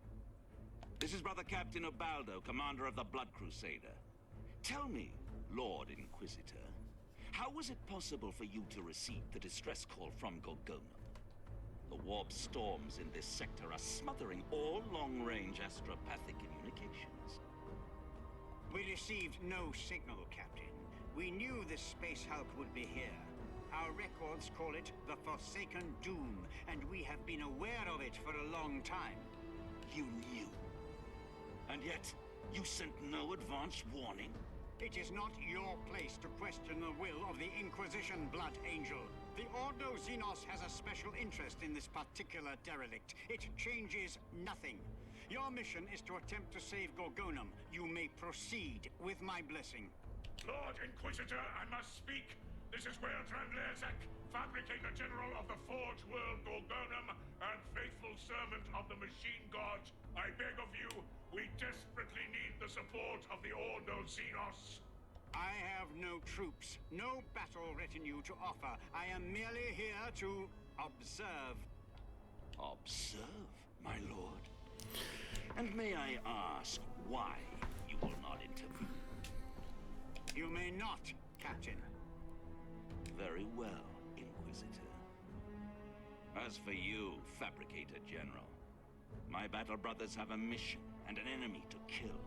Speaker 3: This is Brother Captain Ubaldo, commander of the Blood Crusader. Tell me, Lord Inquisitor, how was it possible for you to receive the distress call from Gorgonum? The warp storms in this sector are smothering all long-range astropathic communications.
Speaker 2: We received no signal, Captain. We knew this space hulk would be here. Our records call it the Forsaken Doom, and we have been aware of it for a long time.
Speaker 3: You knew. And yet, you sent no advance warning?
Speaker 2: It is not your place to question the will of the Inquisition, Blood Angel. The Ordo Xenos has a special interest in this particular derelict. It changes nothing. Your mission is to attempt to save Gorgonum. You may proceed with my blessing.
Speaker 5: Lord Inquisitor, I must speak. This is where Tranlerzak, Fabricator General of the Forge World Gorgonum, and faithful servant of the Machine Gods, I beg of you, we desperately need the support of the Ordo Xenos.
Speaker 2: I have no troops, no battle retinue to offer. I am merely here to observe.
Speaker 3: Observe, my lord? And may I ask why you will not intervene?
Speaker 2: You may not, Captain.
Speaker 3: Very well, Inquisitor. As for you, Fabricator General, my battle brothers have a mission and an enemy to kill.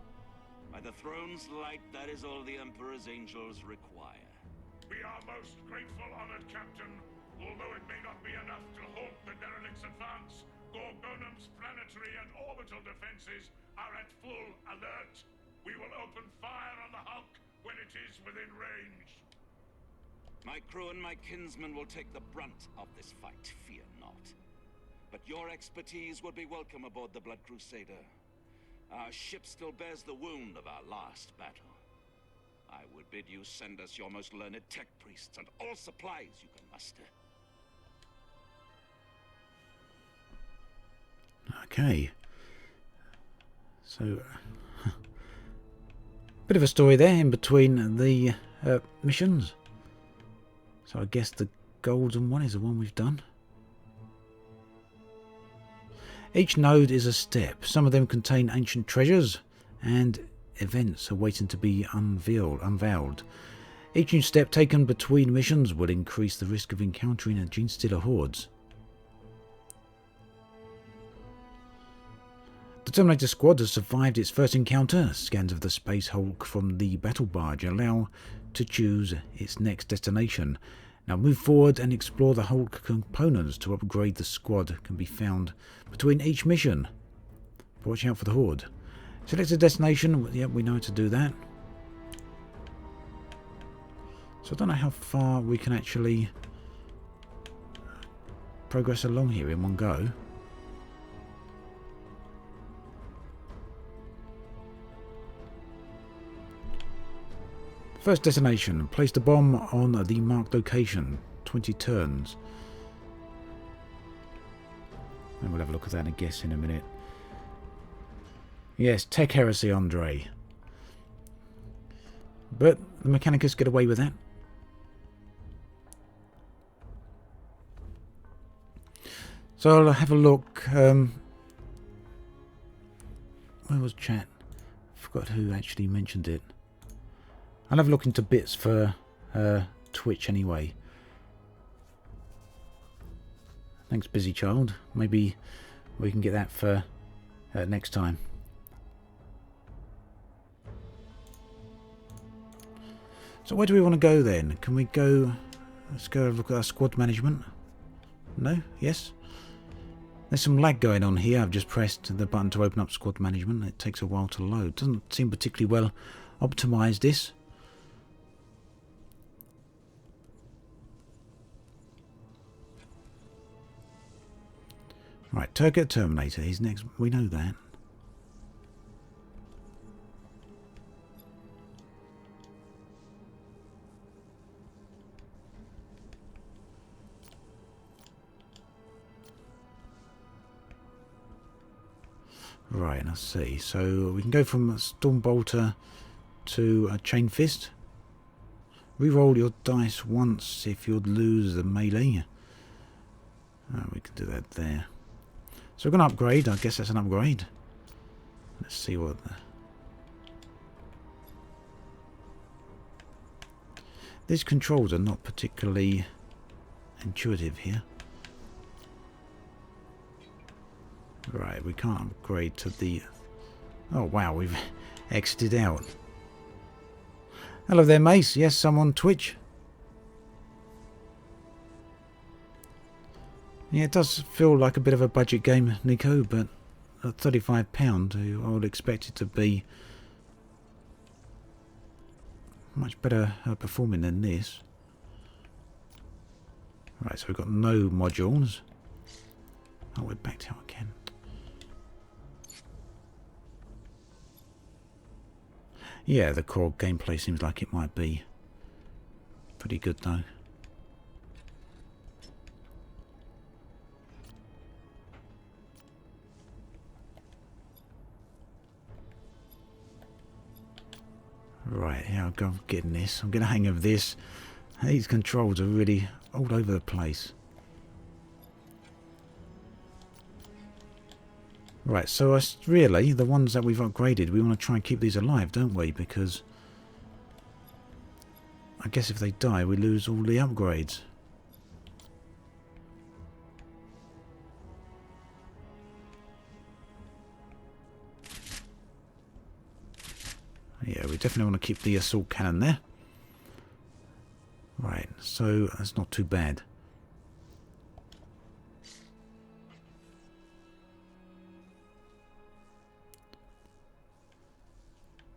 Speaker 3: By the throne's light, that is all the Emperor's angels require.
Speaker 5: We are most grateful, honored Captain. Although it may not be enough to halt the derelict's advance, Gorgonum's planetary and orbital defenses are at full alert. We will open fire on the Hulk when it is within range.
Speaker 3: My crew and my kinsmen will take the brunt of this fight, fear not. But your expertise would be welcome aboard the Blood Crusader. Our ship still bears the wound of our last battle. I would bid you send us your most learned tech priests and all supplies you can muster.
Speaker 1: Okay. So, bit of a story there in between the missions. So I guess the golden one is the one we've done. Each node is a step. Some of them contain ancient treasures and events awaiting to be unveiled. Each new step taken between missions will increase the risk of encountering a Genestealer hordes. The Terminator squad has survived its first encounter. Scans of the Space Hulk from the battle barge allow to choose its next destination. Now move forward and explore the Hulk components to upgrade the squad can be found between each mission. Watch out for the horde. Select a destination. Yep, we know how to do that. So I don't know how far we can actually progress along here in one go. First destination, place the bomb on the marked location, 20 turns. And we'll have a look at that and guess in a minute. Yes, Tech Heresy, Andre. But the Mechanicus get away with that. So I'll have a look. Where was chat? I forgot who actually mentioned it. I'll have a look into bits for Twitch anyway. Thanks, Busy Child. Maybe we can get that for next time. So where do we want to go then? Can we go... Let's go have a look at our squad management. No? Yes? There's some lag going on here. I've just pressed the button to open up squad management. It takes a while to load. Doesn't seem particularly well optimized, this. Right, Turget Terminator, he's next. We know that. Right, let's see. So we can go from Stormbolter to a Chain Fist. Reroll your dice once if you'd lose the melee. We can do that there. So we're going to upgrade. I guess that's an upgrade. Let's see what... These controls are not particularly intuitive here. Right, we can't upgrade to the... Oh wow, we've exited out. Hello there, Mace. Yes, I'm on Twitch. Yeah, it does feel like a bit of a budget game, Nico, but at £35, I would expect it to be much better performing than this. Right, so we've got no modules. Oh, we're backed out again. Yeah, the core gameplay seems like it might be pretty good though. Right, yeah, I'm getting this. I'm getting the hang of this. These controls are really all over the place. Right, so really, the ones that we've upgraded, we want to try and keep these alive, don't we? Because I guess if they die, we lose all the upgrades. Yeah, we definitely want to keep the assault cannon there. Right, so that's not too bad.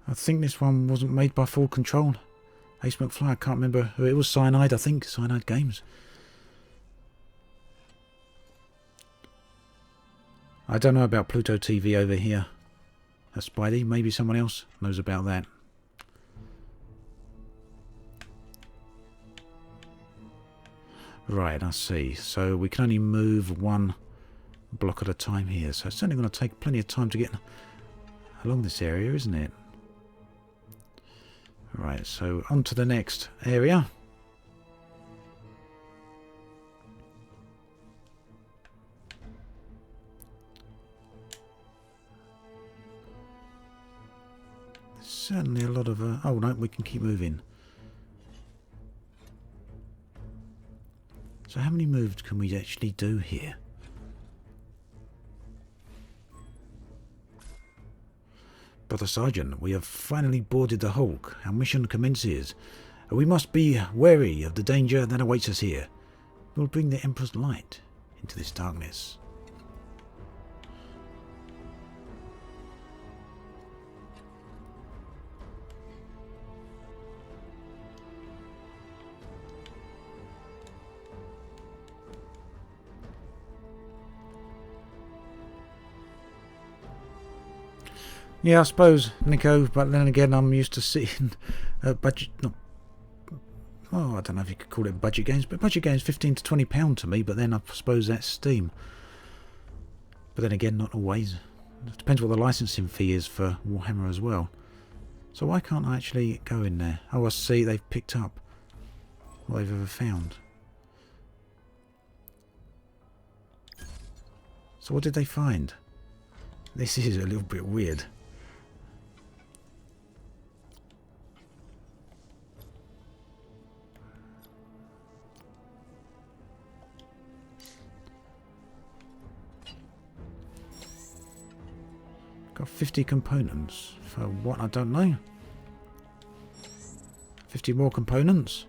Speaker 1: I think this one wasn't made by Full Control. Ace McFly, I can't remember who it was. Cyanide, I think. Cyanide Games. I don't know about Pluto TV over here. Spidey, maybe someone else knows about that. Right, I see. So we can only move one block at a time here. So it's certainly going to take plenty of time to get along this area, isn't it? Right, so on to the next area. There's certainly a lot of... oh no, we can keep moving. So how many moves can we actually do here? Brother Sergeant, we have finally boarded the Hulk. Our mission commences. We must be wary of the danger that awaits us here. We'll bring the Emperor's light into this darkness. Yeah, I suppose, Nico, but then again, I'm used to seeing budget... Oh, I don't know if you could call it budget games, but budget games £15 to £20 to me, but then I suppose that's Steam. But then again, not always. It depends what the licensing fee is for Warhammer as well. So why can't I actually go in there? Oh, I see, they've picked up what they've ever found. So what did they find? This is a little bit weird. Got 50 components. For what? I don't know. 50 more components?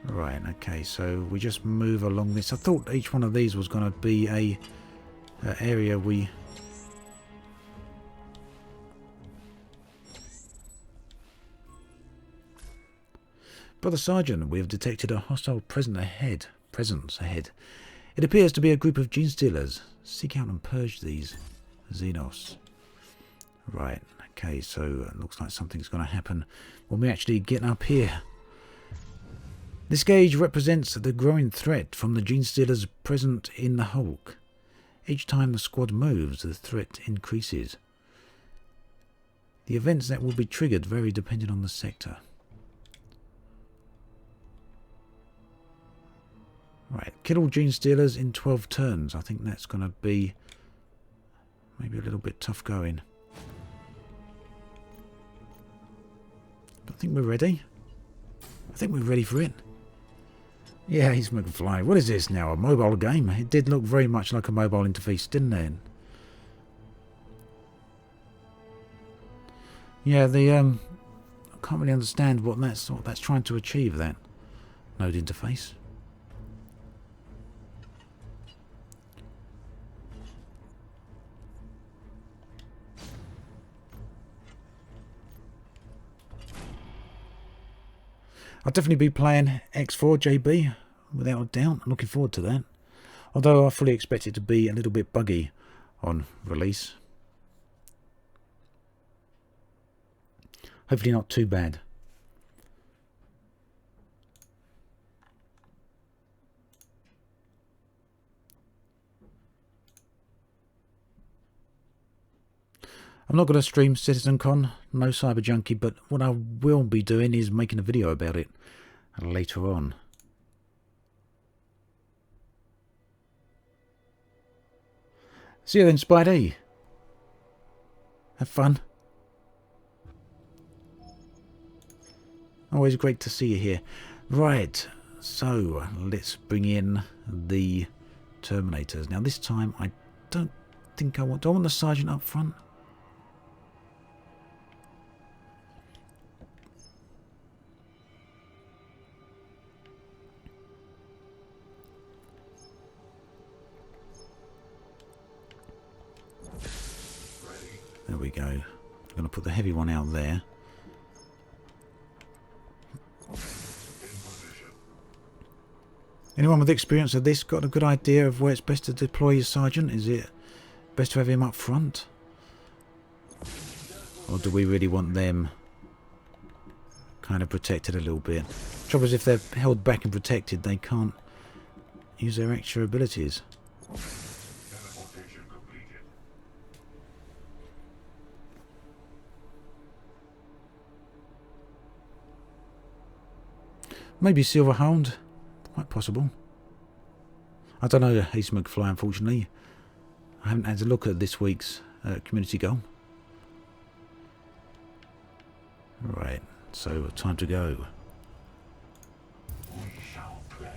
Speaker 1: Right, okay, so we just move along this. I thought each one of these was going to be a area we... Brother Sergeant, we have detected a hostile presence ahead. It appears to be a group of gene stealers. Seek out and purge these Xenos. Right, okay, so it looks like something's going to happen when we actually get up here. This gauge represents the growing threat from the gene stealers present in the Hulk. Each time the squad moves, the threat increases. The events that will be triggered vary depending on the sector. Right, kill all gene stealers in 12 turns. I think that's going to be maybe a little bit tough going. But I think we're ready. I think we're ready for it. Yeah, he's McFly. What is this now? A mobile game? It did look very much like a mobile interface, didn't it? Yeah, I can't really understand what that's trying to achieve, that node interface. I'll definitely be playing X4 JB, without a doubt. I'm looking forward to that. Although I fully expect it to be a little bit buggy on release. Hopefully not too bad. I'm not going to stream CitizenCon, no Cyber Junkie, but what I will be doing is making a video about it later on. See you then, Spidey. Have fun. Always great to see you here. Right, so let's bring in the Terminators. Now this time I don't think I want... Do I want the Sergeant up front? There we go. I'm going to put the heavy one out there. Anyone with experience of this got a good idea of where it's best to deploy your sergeant? Is it best to have him up front? Or do we really want them kind of protected a little bit? Trouble is, if they're held back and protected, they can't use their extra abilities. Maybe Silverhound. Quite possible. I don't know, Ace McFly, unfortunately. I haven't had a look at this week's community goal. Right, so time to go.
Speaker 4: We shall cleanse.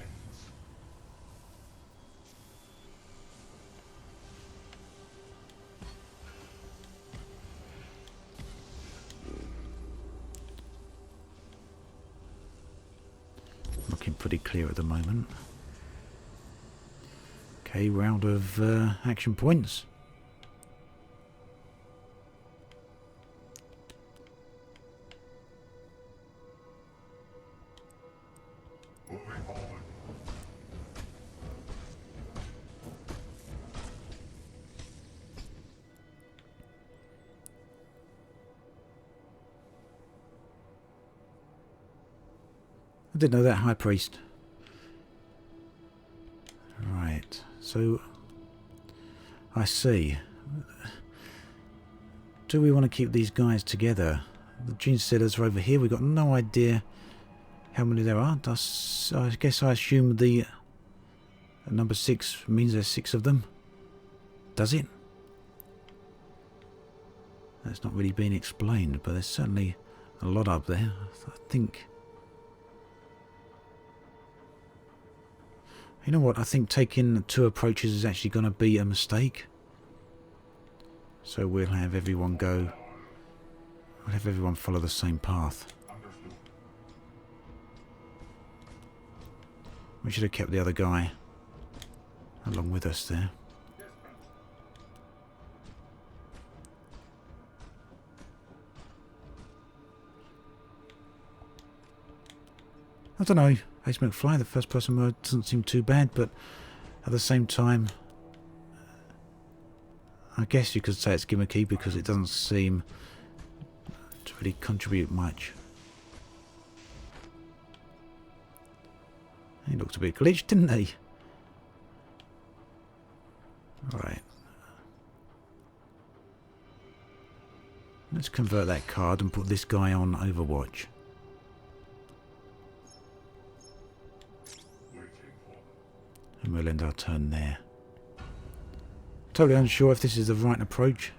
Speaker 1: Looking pretty clear at the moment. Okay, round of action points.
Speaker 4: Moving forward.
Speaker 1: I didn't know that, High Priest. Right, so I see. Do we want to keep these guys together? The gene stealers are over here. We've got no idea how many there are. I guess I assume the number 6 means there's 6 of them. Does it? That's not really been explained, but there's certainly a lot up there. I think... You know what? I think taking 2 approaches is actually going to be a mistake. So we'll have everyone go... We'll have everyone follow the same path. We should have kept the other guy along with us there. I don't know, Ace McFly, the first person mode doesn't seem too bad, but at the same time, I guess you could say it's gimmicky because it doesn't seem to really contribute much. He looked a bit glitched, didn't he? Alright. Let's convert that card and put this guy on Overwatch. And we'll end our turn there. Totally unsure if this is the right approach.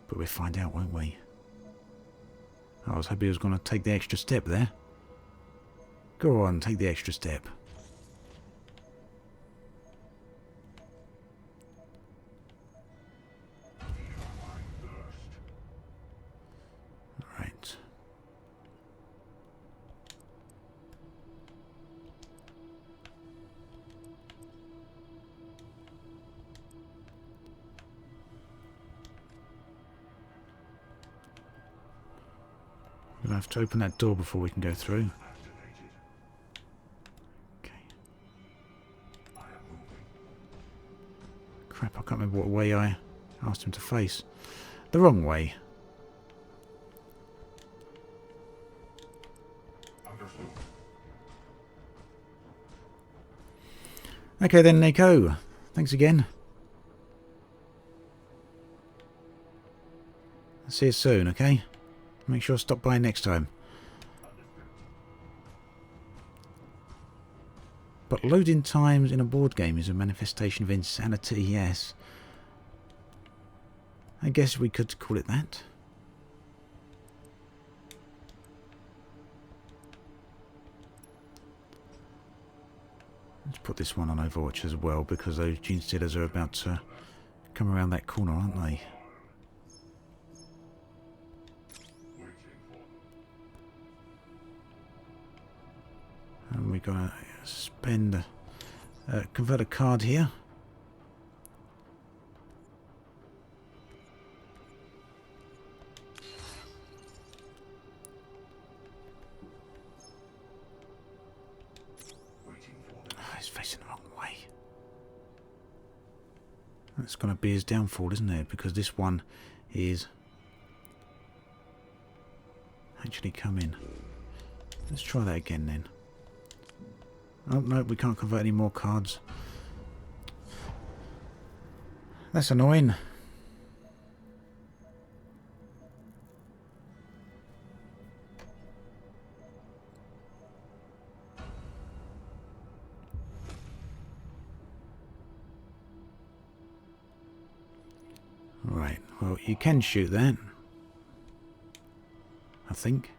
Speaker 1: But we'll find out, won't we? I was hoping he was going to take the extra step there. Go on, take the extra step. Right. We're going to have to open that door before we can go through. Crap, I can't remember what way I asked him to face. The wrong way. Okay then, Nico. Thanks again. See you soon, okay? Make sure to stop by next time. But loading times in a board game is a manifestation of insanity, yes. I guess we could call it that. Let's put this one on Overwatch as well, because those Gene Stealers are about to come around that corner, aren't they? And we're going to spend, convert a card here. Oh, he's facing the wrong way. That's going to be his downfall, isn't it? Because this one is actually coming. Let's try that again then. Oh no, we can't convert any more cards. That's annoying. Right, well, you can shoot that, I think.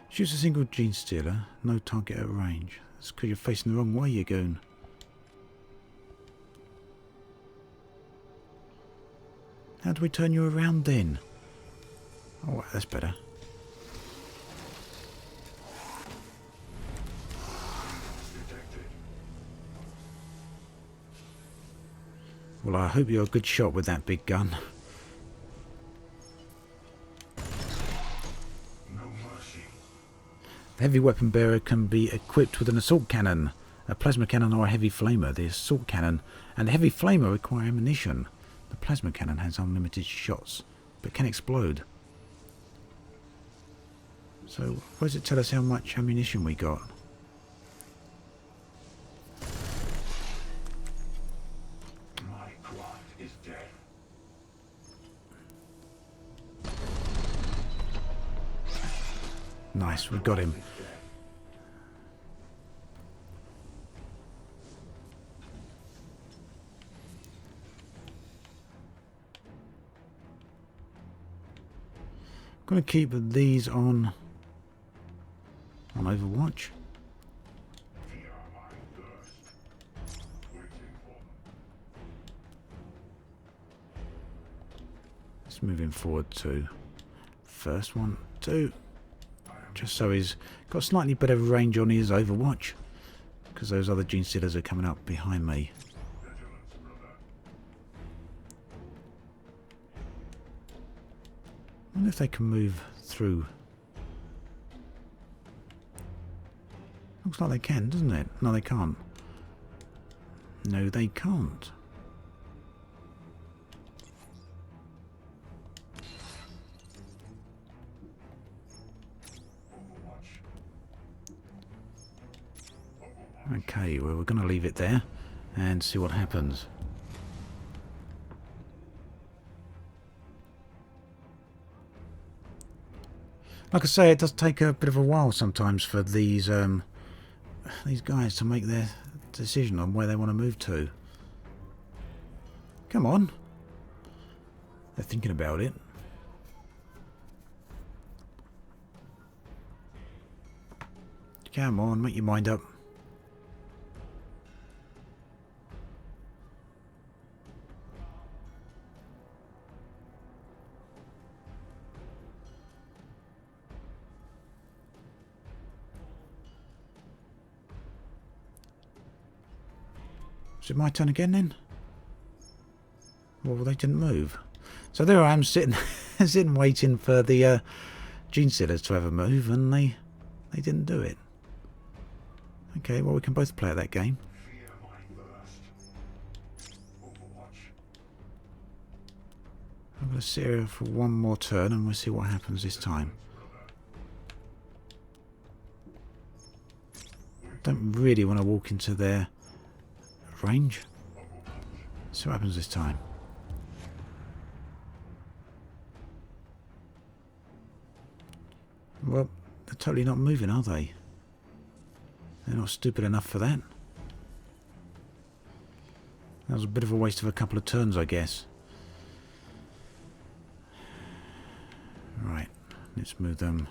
Speaker 1: Shoots a single Gene Stealer, no target at range. That's because you're facing the wrong way, you goon. How do we turn you around then? Oh, that's better. Well, I hope you're a good shot with that big gun. The heavy weapon bearer can be equipped with an assault cannon, a plasma cannon or a heavy flamer. The assault cannon and the heavy flamer require ammunition. The plasma cannon has unlimited shots, but can explode. So, where does it tell us how much ammunition we got?
Speaker 4: My craft is dead.
Speaker 1: Nice, we've got him. I'm going to keep these on Overwatch. Let's move him forward to first 1, 2. Just so he's got slightly better range on his Overwatch, because those other Gene Stealers are coming up behind me. I wonder if they can move through. Looks like they can, doesn't it? No, they can't. No, they can't. Okay, well, we're going to leave it there and see what happens. Like I say, it does take a bit of a while sometimes for these guys to make their decision on where they want to move to. Come on. They're thinking about it. Come on, make your mind up. Is it my turn again then? Well, they didn't move. So there I am sitting sitting waiting for the gene sealers to have a move, and they didn't do it. Okay, well, we can both play at that game. I'm going to sit here for one more turn and we'll see what happens this time. Don't really want to walk into their range. See what happens this time. Well, they're totally not moving, are they? They're not stupid enough for that. That was a bit of a waste of a couple of turns, I guess. Right, let's move them.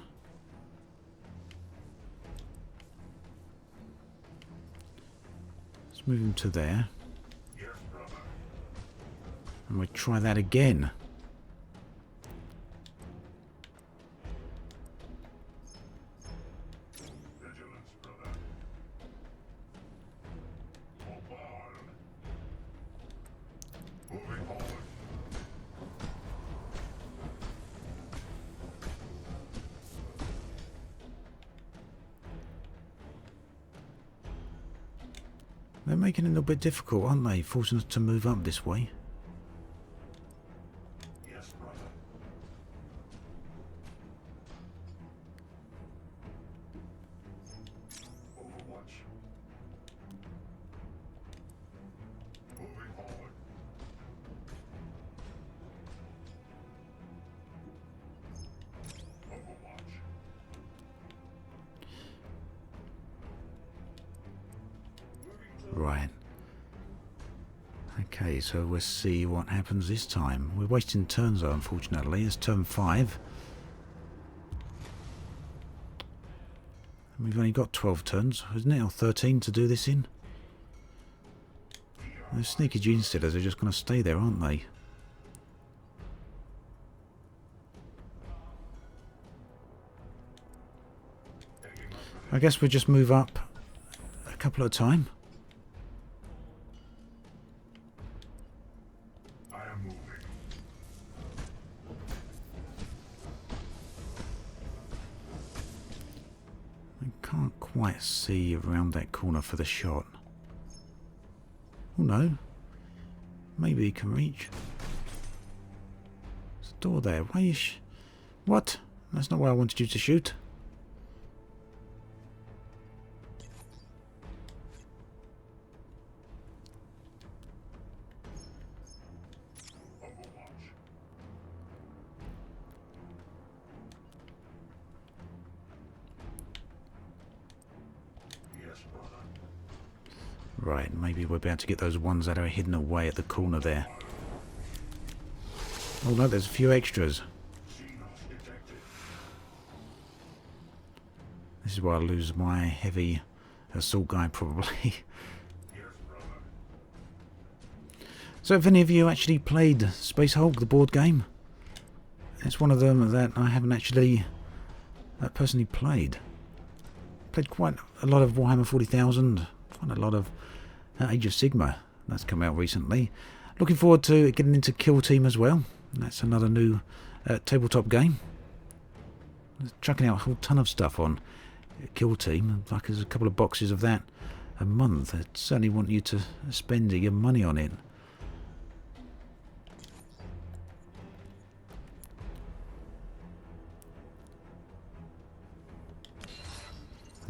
Speaker 1: Let's move them to there. And we'll try that again. They're making it a little bit difficult, aren't they? Forcing us to move up this way.
Speaker 4: Yes, brother. Overwatch. Moving forward. Overwatch.
Speaker 1: Right. Okay, so we'll see what happens this time. We're wasting turns though, unfortunately. It's turn 5. And we've only got 12 turns, isn't it? Or 13 to do this in. Those sneaky gene stealers are just going to stay there, aren't they? I guess we'll just move up a couple at a time.
Speaker 4: I am moving.
Speaker 1: I can't quite see around that corner for the shot. Oh no. Maybe he can reach. There's a door there. Why you What? That's not where I wanted you to shoot. Right, maybe we're about to get those ones that are hidden away at the corner there. Oh no, there's a few extras. This is where I lose my heavy assault guy, probably. So if any of you actually played Space Hulk, the board game, it's one of them that I haven't actually personally played. Played quite a lot of Warhammer 40,000, quite a lot of Age of Sigma. That's come out recently. Looking forward to getting into Kill Team as well. That's another new tabletop game. Chucking out a whole ton of stuff on Kill Team. Like there's a couple of boxes of that a month. I certainly want you to spend your money on it.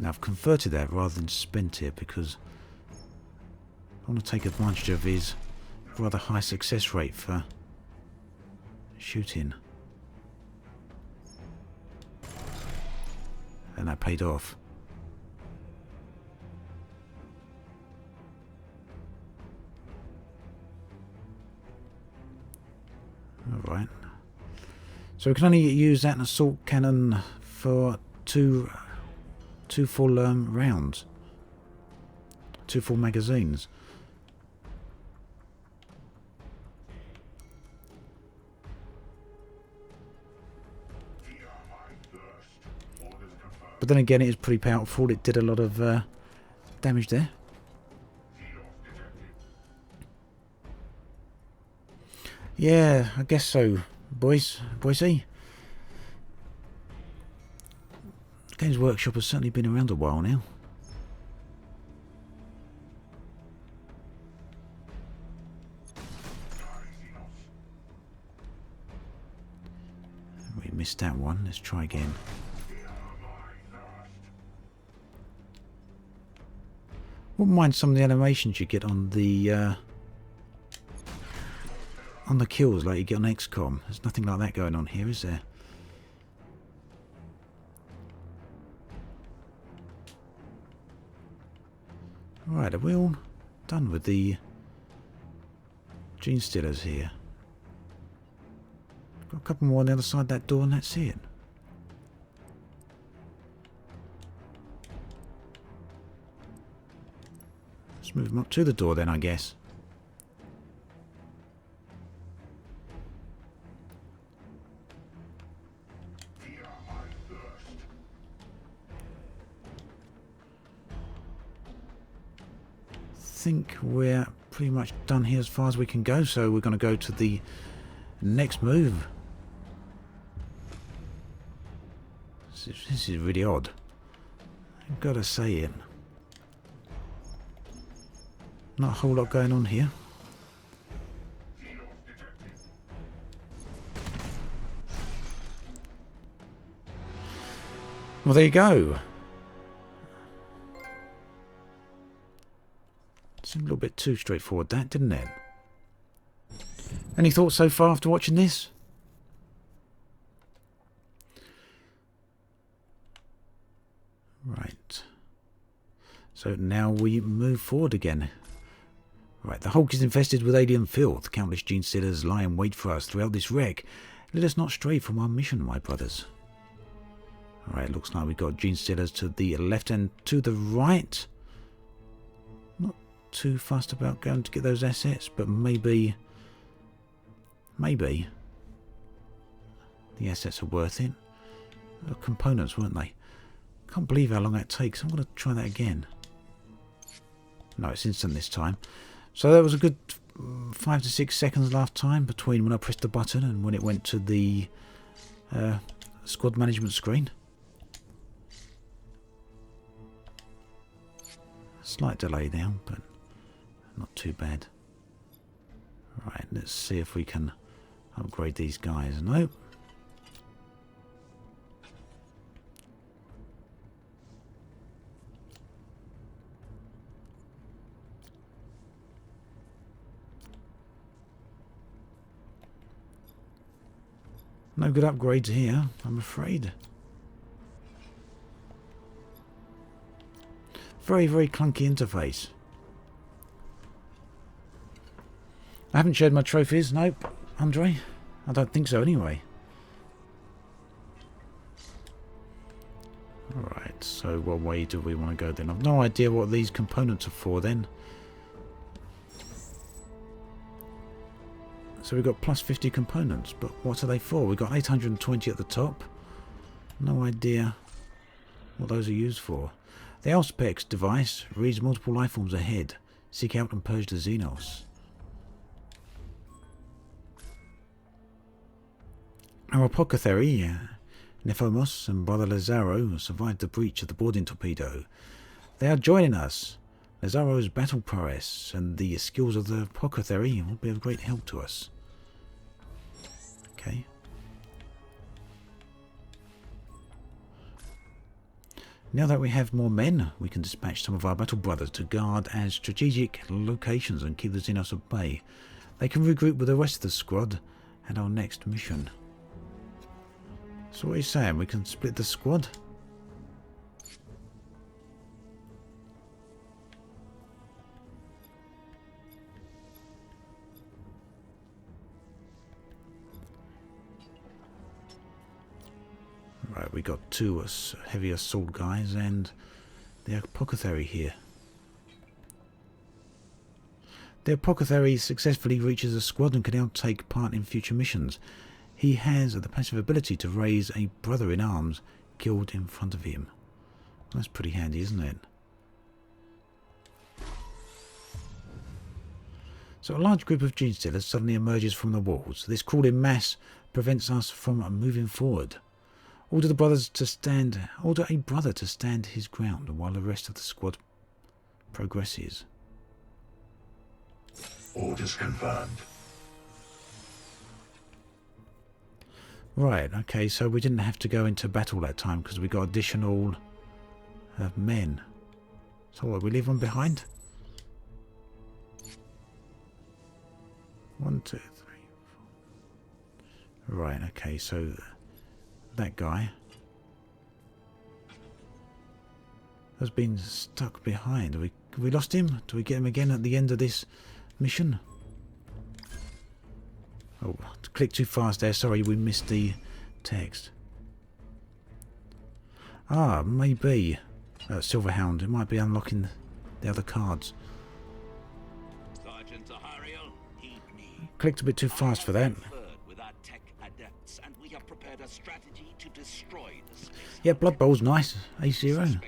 Speaker 1: Now I've converted that rather than spent it because I want to take advantage of his rather high success rate for shooting. And that paid off. Alright. So we can only use that assault cannon for two full rounds. 2 full magazines. But then again, it is pretty powerful. It did a lot of damage there. Yeah, I guess so, boysy. Games Workshop has certainly been around a while now. We missed that one. Let's try again. Wouldn't mind some of the animations you get on the kills like you get on XCOM. There's nothing like that going on here, is there? Right, are we all done with the gene stealers here? Got a couple more on the other side of that door and that's it. Let's move them up to the door then, I guess. I think we're pretty much done here as far as we can go, so we're going to go to the next move. This is really odd. I've got to say it. Not a whole lot going on here. Well, there you go. Seemed a little bit too straightforward, that, didn't it? Any thoughts so far after watching this? Right. So now we move forward again. Right, the Hulk is infested with alien filth. Countless gene stealers lie in wait for us throughout this wreck. Let us not stray from our mission, my brothers. Alright, looks like we've got gene stealers to the left and to the right. Not too fussed about going to get those assets, but maybe the assets are worth it. Components, weren't they? Can't believe how long that takes. I'm going to try that again. No, it's instant this time. So that was a good 5 to 6 seconds last time between when I pressed the button and when it went to the squad management screen. Slight delay there, but not too bad. Right, let's see if we can upgrade these guys. Nope. No good upgrades here, I'm afraid. Very, very clunky interface. I haven't shared my trophies, nope, Andre. I don't think so anyway. Alright, so what way do we want to go then? I've no idea what these components are for then. So we've got plus 50 components, but what are they for? We've got 820 at the top. No idea what those are used for. The Auspex device reads multiple life forms ahead. Seek out and purge the Xenos. Our apothecary, Nephomos and Brother Lazaro, survived the breach of the boarding torpedo. They are joining us. Lazaro's battle prowess and the skills of the apothecary will be of great help to us. Okay. Now that we have more men, we can dispatch some of our battle brothers to guard at strategic locations and keep the Xenos at bay. They can regroup with the rest of the squad at our next mission. So what are you saying? We can split the squad? Right, we got two heavy assault guys and the apothecary here. The apothecary successfully reaches the squad and can now take part in future missions. He has the passive ability to raise a brother in arms killed in front of him. That's pretty handy, isn't it? So a large group of gene stealers suddenly emerges from the walls. This crawling mass prevents us from moving forward. Order a brother to stand his ground while the rest of the squad progresses.
Speaker 4: Orders confirmed.
Speaker 1: Right, okay, so we didn't have to go into battle that time because we got additional men. So what, we leave one behind? 1, 2, 3, 4. Right, okay, so that guy has been stuck behind. Have we lost him? Do we get him again at the end of this mission? Oh, click too fast there. Sorry, we missed the text. Ah, maybe Silverhound. It might be unlocking the other cards.
Speaker 3: Sergeant Heretical, heed me.
Speaker 1: Clicked a bit too fast for that.
Speaker 3: With our tech adepts, and we have prepared a strategy to destroy the space.
Speaker 1: Yeah, Blood Bowl's nice. A0.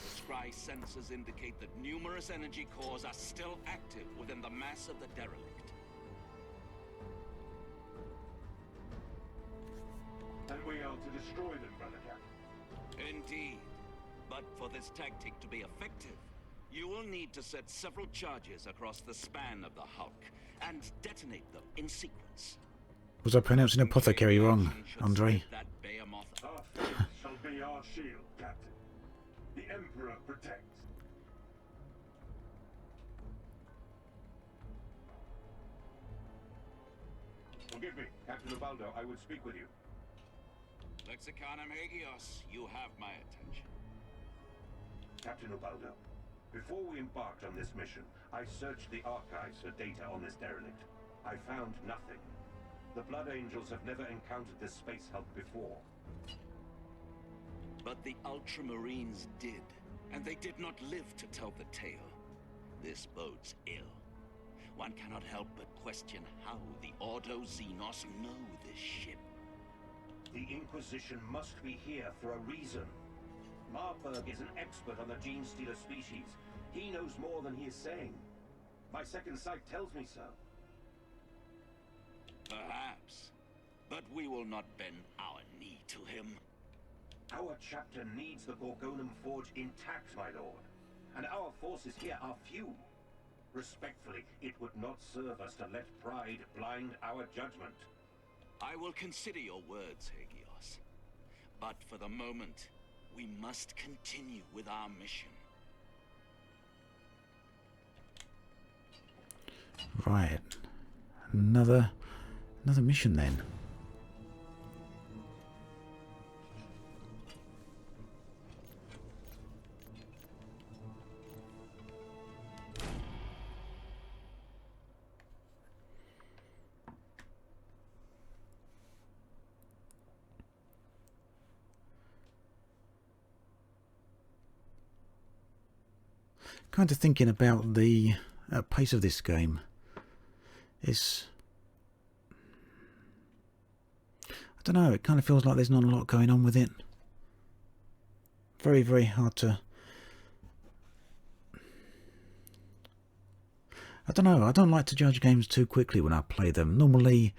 Speaker 3: Scry sensors indicate that numerous energy cores are still active within the mass of the derelict.
Speaker 4: And we are to destroy them, Brother Captain.
Speaker 3: Indeed. But for this tactic to be effective, you will need to set several charges across the span of the Hulk and detonate them in sequence.
Speaker 1: Was I pronouncing apothecary wrong, Andre?
Speaker 4: Our faith shall be our shield, Captain. The Emperor protects. Forgive me, Captain Ubaldo, I would speak with you.
Speaker 3: Lexicanum Hagios, you have my attention.
Speaker 4: Captain Ubaldo, before we embarked on this mission, I searched the archives for data on this derelict. I found nothing. The Blood Angels have never encountered this space hulk before.
Speaker 3: But the Ultramarines did, and they did not live to tell the tale. This bodes ill. One cannot help but question how the Ordo Xenos know this ship.
Speaker 4: The Inquisition must be here for a reason. Marburg is an expert on the Gene Stealer species. He knows more than he is saying. My second sight tells me so.
Speaker 3: Perhaps. But we will not bend our knee to him.
Speaker 4: Our chapter needs the Gorgonum Forge intact, my lord. And our forces here are few. Respectfully, it would not serve us to let pride blind our judgment.
Speaker 3: I will consider your words, Hagios. But for the moment, we must continue with our mission.
Speaker 1: Right. Another mission then. Kind of thinking about the pace of this game. It's, I don't know, it kind of feels like there's not a lot going on with it. Very, very hard to, I don't know, I don't like to judge games too quickly when I play them. Normally,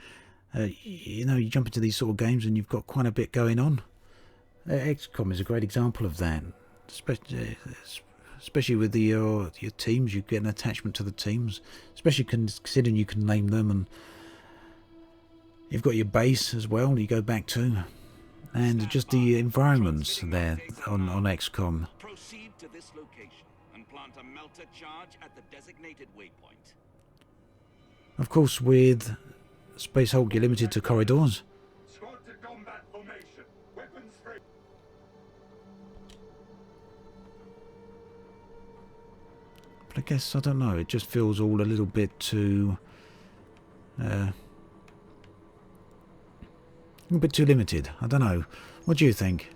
Speaker 1: you know, you jump into these sort of games and you've got quite a bit going on. XCOM is a great example of that. Especially with your teams, you get an attachment to the teams, especially considering you can name them, and you've got your base as well you go back to, and just the environments there on XCOM.
Speaker 3: Proceed to this location and plant a melter charge at the designated waypoint.
Speaker 1: Of course, with Space Hulk, you're limited to corridors.
Speaker 5: Squad to combat formation. Weapons free.
Speaker 1: But I guess, I don't know, it just feels all a little bit too... a bit too limited. I don't know. What do you think?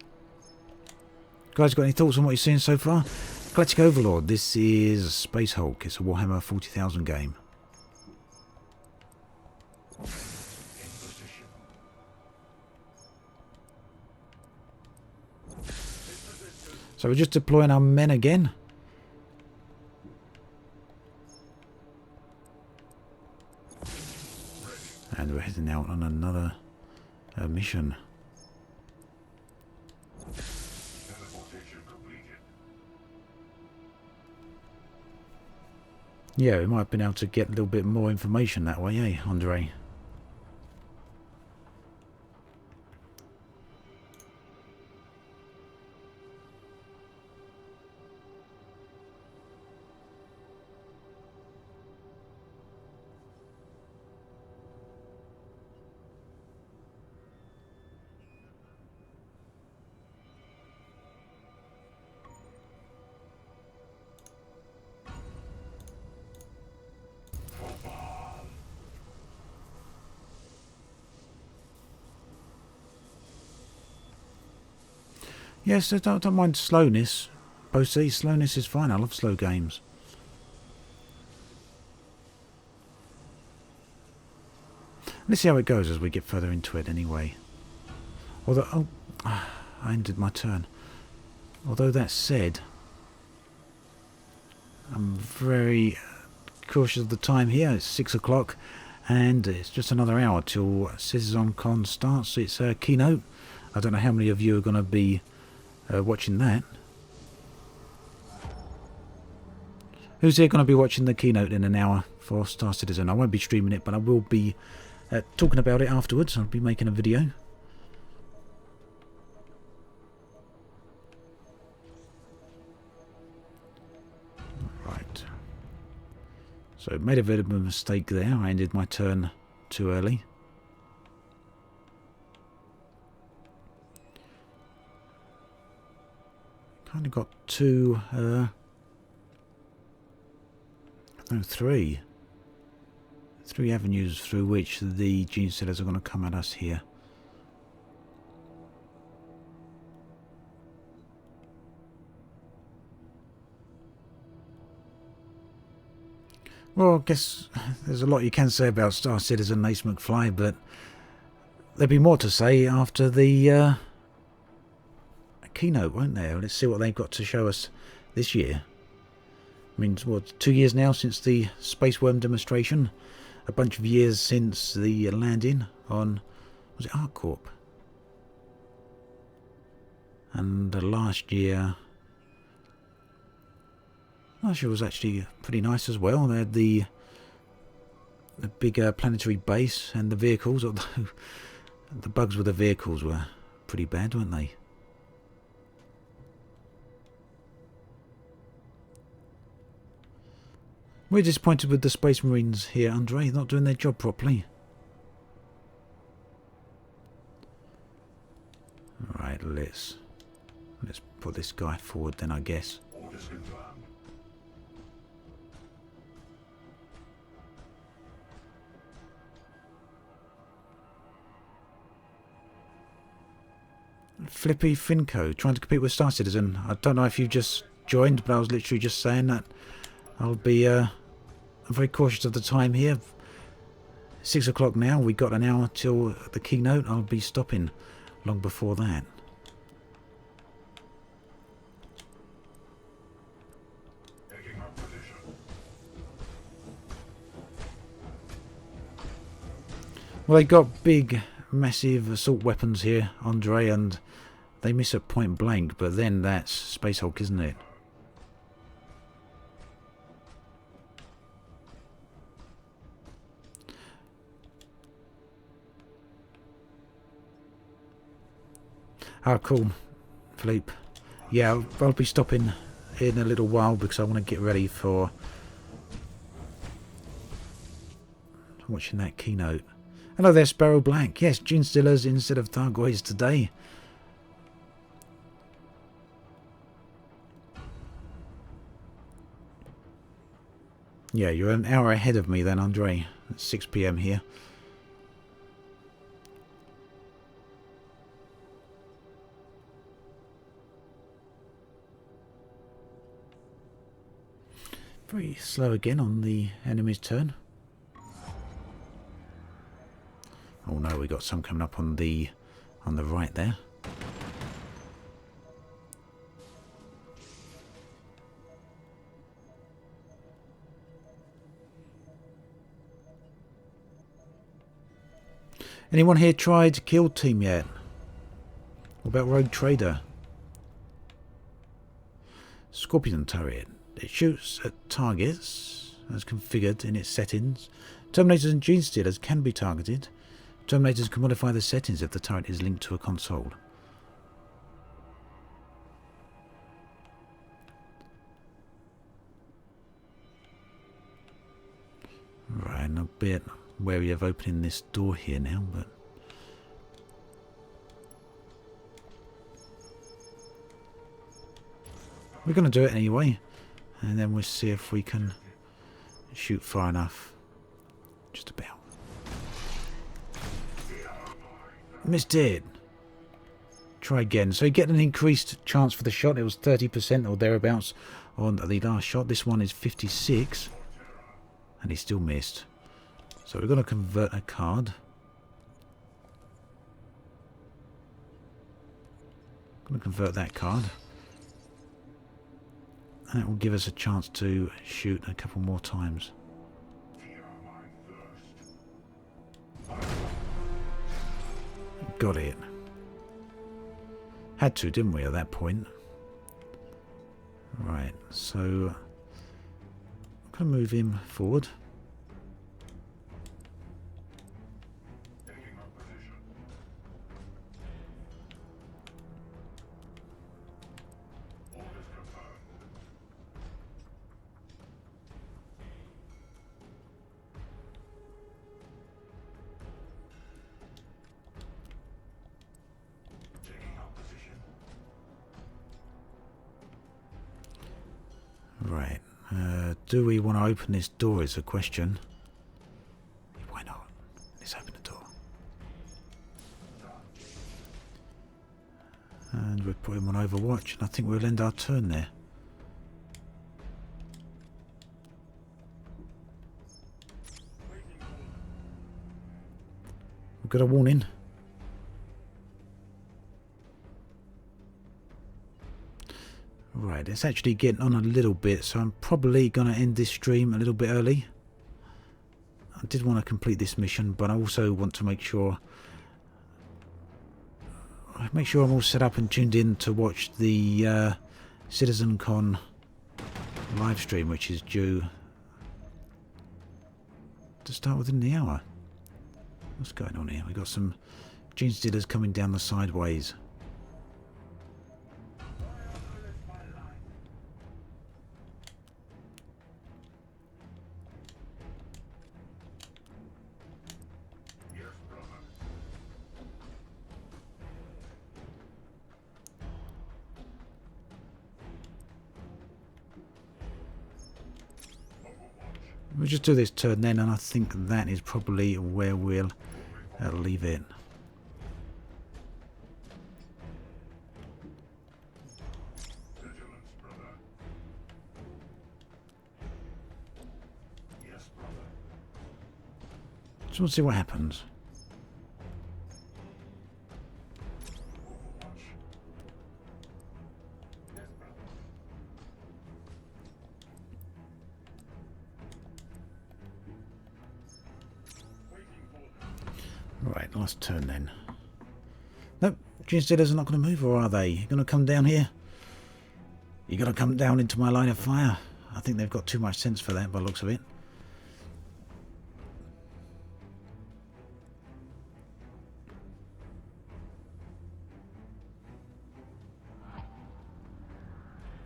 Speaker 1: Guys, got any thoughts on what you're seeing so far? Galactic Overlord, this is Space Hulk. It's a Warhammer 40,000 game. So we're just deploying our men again. And we're heading out on another mission. Yeah, we might have been able to get a little bit more information that way, eh, Andre? Yes, I don't mind slowness. Both these slowness is fine. I love slow games. Let's see how it goes as we get further into it anyway. Although, oh, I ended my turn. Although that said, I'm very cautious of the time here. It's 6 o'clock and it's just another hour till Citizen Con starts. It's a keynote. I don't know how many of you are going to be watching that. Who's here going to be watching the keynote in an hour for Star Citizen? I won't be streaming it, but I will be talking about it afterwards. I'll be making a video. Right. So made a bit of a mistake there. I ended my turn too early. Kind of got three avenues through which the gene sellers are going to come at us here. Well, I guess there's a lot you can say about Star Citizen Ace McFly, but there'll be more to say after the keynote, won't there? Let's see what they've got to show us this year. I mean, what, 2 years now since the Space Worm demonstration, a bunch of years since the landing on, was it ArcCorp? And last year was actually pretty nice as well. They had the bigger planetary base and the vehicles, although the bugs with the vehicles were pretty bad, weren't they? We're disappointed with the Space Marines here, Andre, not doing their job properly. Alright, let's put this guy forward then, I guess.
Speaker 5: Orders confirmed.
Speaker 1: Flippy Finco, trying to compete with Star Citizen. I don't know if you just joined, but I was literally just saying that I'll be I'm very cautious of the time here. 6 o'clock now, we got an hour till the keynote. I'll be stopping long before that.
Speaker 5: Taking up position.
Speaker 1: Well, they got big, massive assault weapons here, Andre, and they miss at point blank, but then that's Space Hulk, isn't it? Oh, cool, Philippe. Yeah, I'll be stopping in a little while because I want to get ready for watching that keynote. Hello there, Sparrow Black. Yes, Gene Stillers instead of Thargoids today. Yeah, you're an hour ahead of me then, Andre. It's 6 PM here. Very slow again on the enemy's turn. Oh no, we got some coming up on the right there. Anyone here tried Kill Team yet? What about Rogue Trader? Scorpion turret. It shoots at targets as configured in its settings. Terminators and Gene Stealers can be targeted. Terminators can modify the settings if the turret is linked to a console. Right, I'm a bit wary of opening this door here now, but we're going to do it anyway, and then we'll see if we can shoot far enough. Just about. Missed it. Try again. So you get an increased chance for the shot. It was 30% or thereabouts on the last shot. This one is 56, and he still missed. So we're going to convert a card. Going to convert that card. And that will give us a chance to shoot a couple more times. Got it. Had to, didn't we, at that point? Right, so I'm going to move him forward. Right, do we want to open this door is a question. Why not? Let's open the door. And we'll put him on Overwatch, and I think we'll end our turn there. We've got a warning. Right, it's actually getting on a little bit, so I'm probably going to end this stream a little bit early. I did want to complete this mission, but I also want to make sure I'm all set up and tuned in to watch the CitizenCon live stream, which is due to start within the hour. What's going on here? We've got some Gene Stealers coming down the sideways. We'll just do this turn then, and I think that is probably where we'll leave it. So we'll see what happens. Right, last turn then. Nope, Gene Stealers are not going to move, or are they? You're going to come down here? You're going to come down into my line of fire? I think they've got too much sense for that by the looks of it.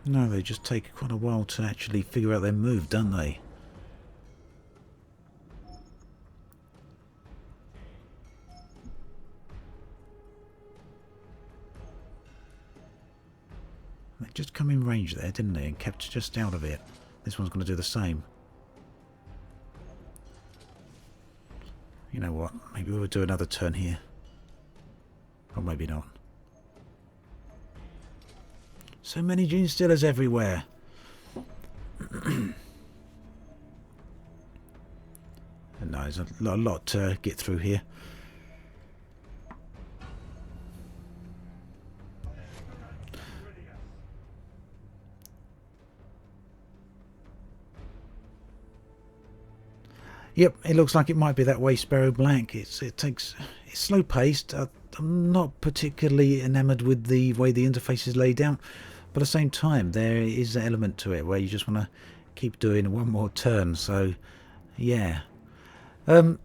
Speaker 1: No, they just take quite a while to actually figure out their move, don't they? They just come in range there, didn't they? And kept just out of it. This one's going to do the same. You know what? Maybe we'll do another turn here. Or maybe not. So many gene stealers everywhere. No, there's a lot to get through here. Yep, it looks like it might be that way, Sparrow Black. It's slow paced. I'm not particularly enamoured with the way the interface is laid out, but at the same time, there is an element to it where you just want to keep doing one more turn. So, yeah. I'm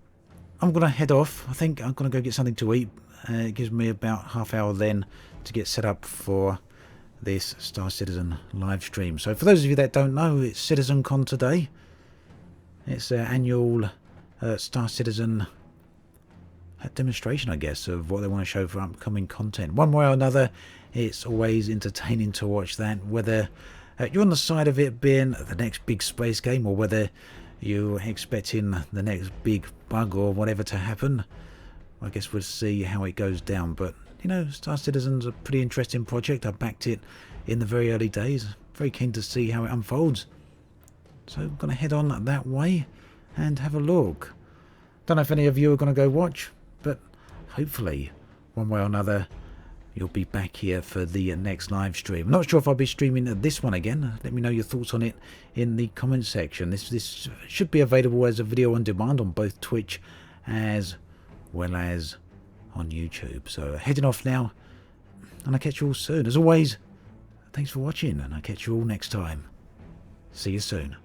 Speaker 1: going to head off. I think I'm going to go get something to eat. It gives me about half hour then to get set up for this Star Citizen live stream. So for those of you that don't know, it's CitizenCon today. It's their annual Star Citizen demonstration, I guess, of what they want to show for upcoming content. One way or another, it's always entertaining to watch that, whether you're on the side of it being the next big space game or whether you're expecting the next big bug or whatever to happen. I guess we'll see how it goes down. But, you know, Star Citizen's a pretty interesting project. I backed it in the very early days. Very keen to see how it unfolds. So I'm going to head on that way and have a look. Don't know if any of you are going to go watch, but hopefully, one way or another, you'll be back here for the next live stream. I'm not sure if I'll be streaming this one again. Let me know your thoughts on it in the comment section. This should be available as a video on demand on both Twitch as well as on YouTube. So heading off now, and I'll catch you all soon. As always, thanks for watching, and I'll catch you all next time. See you soon.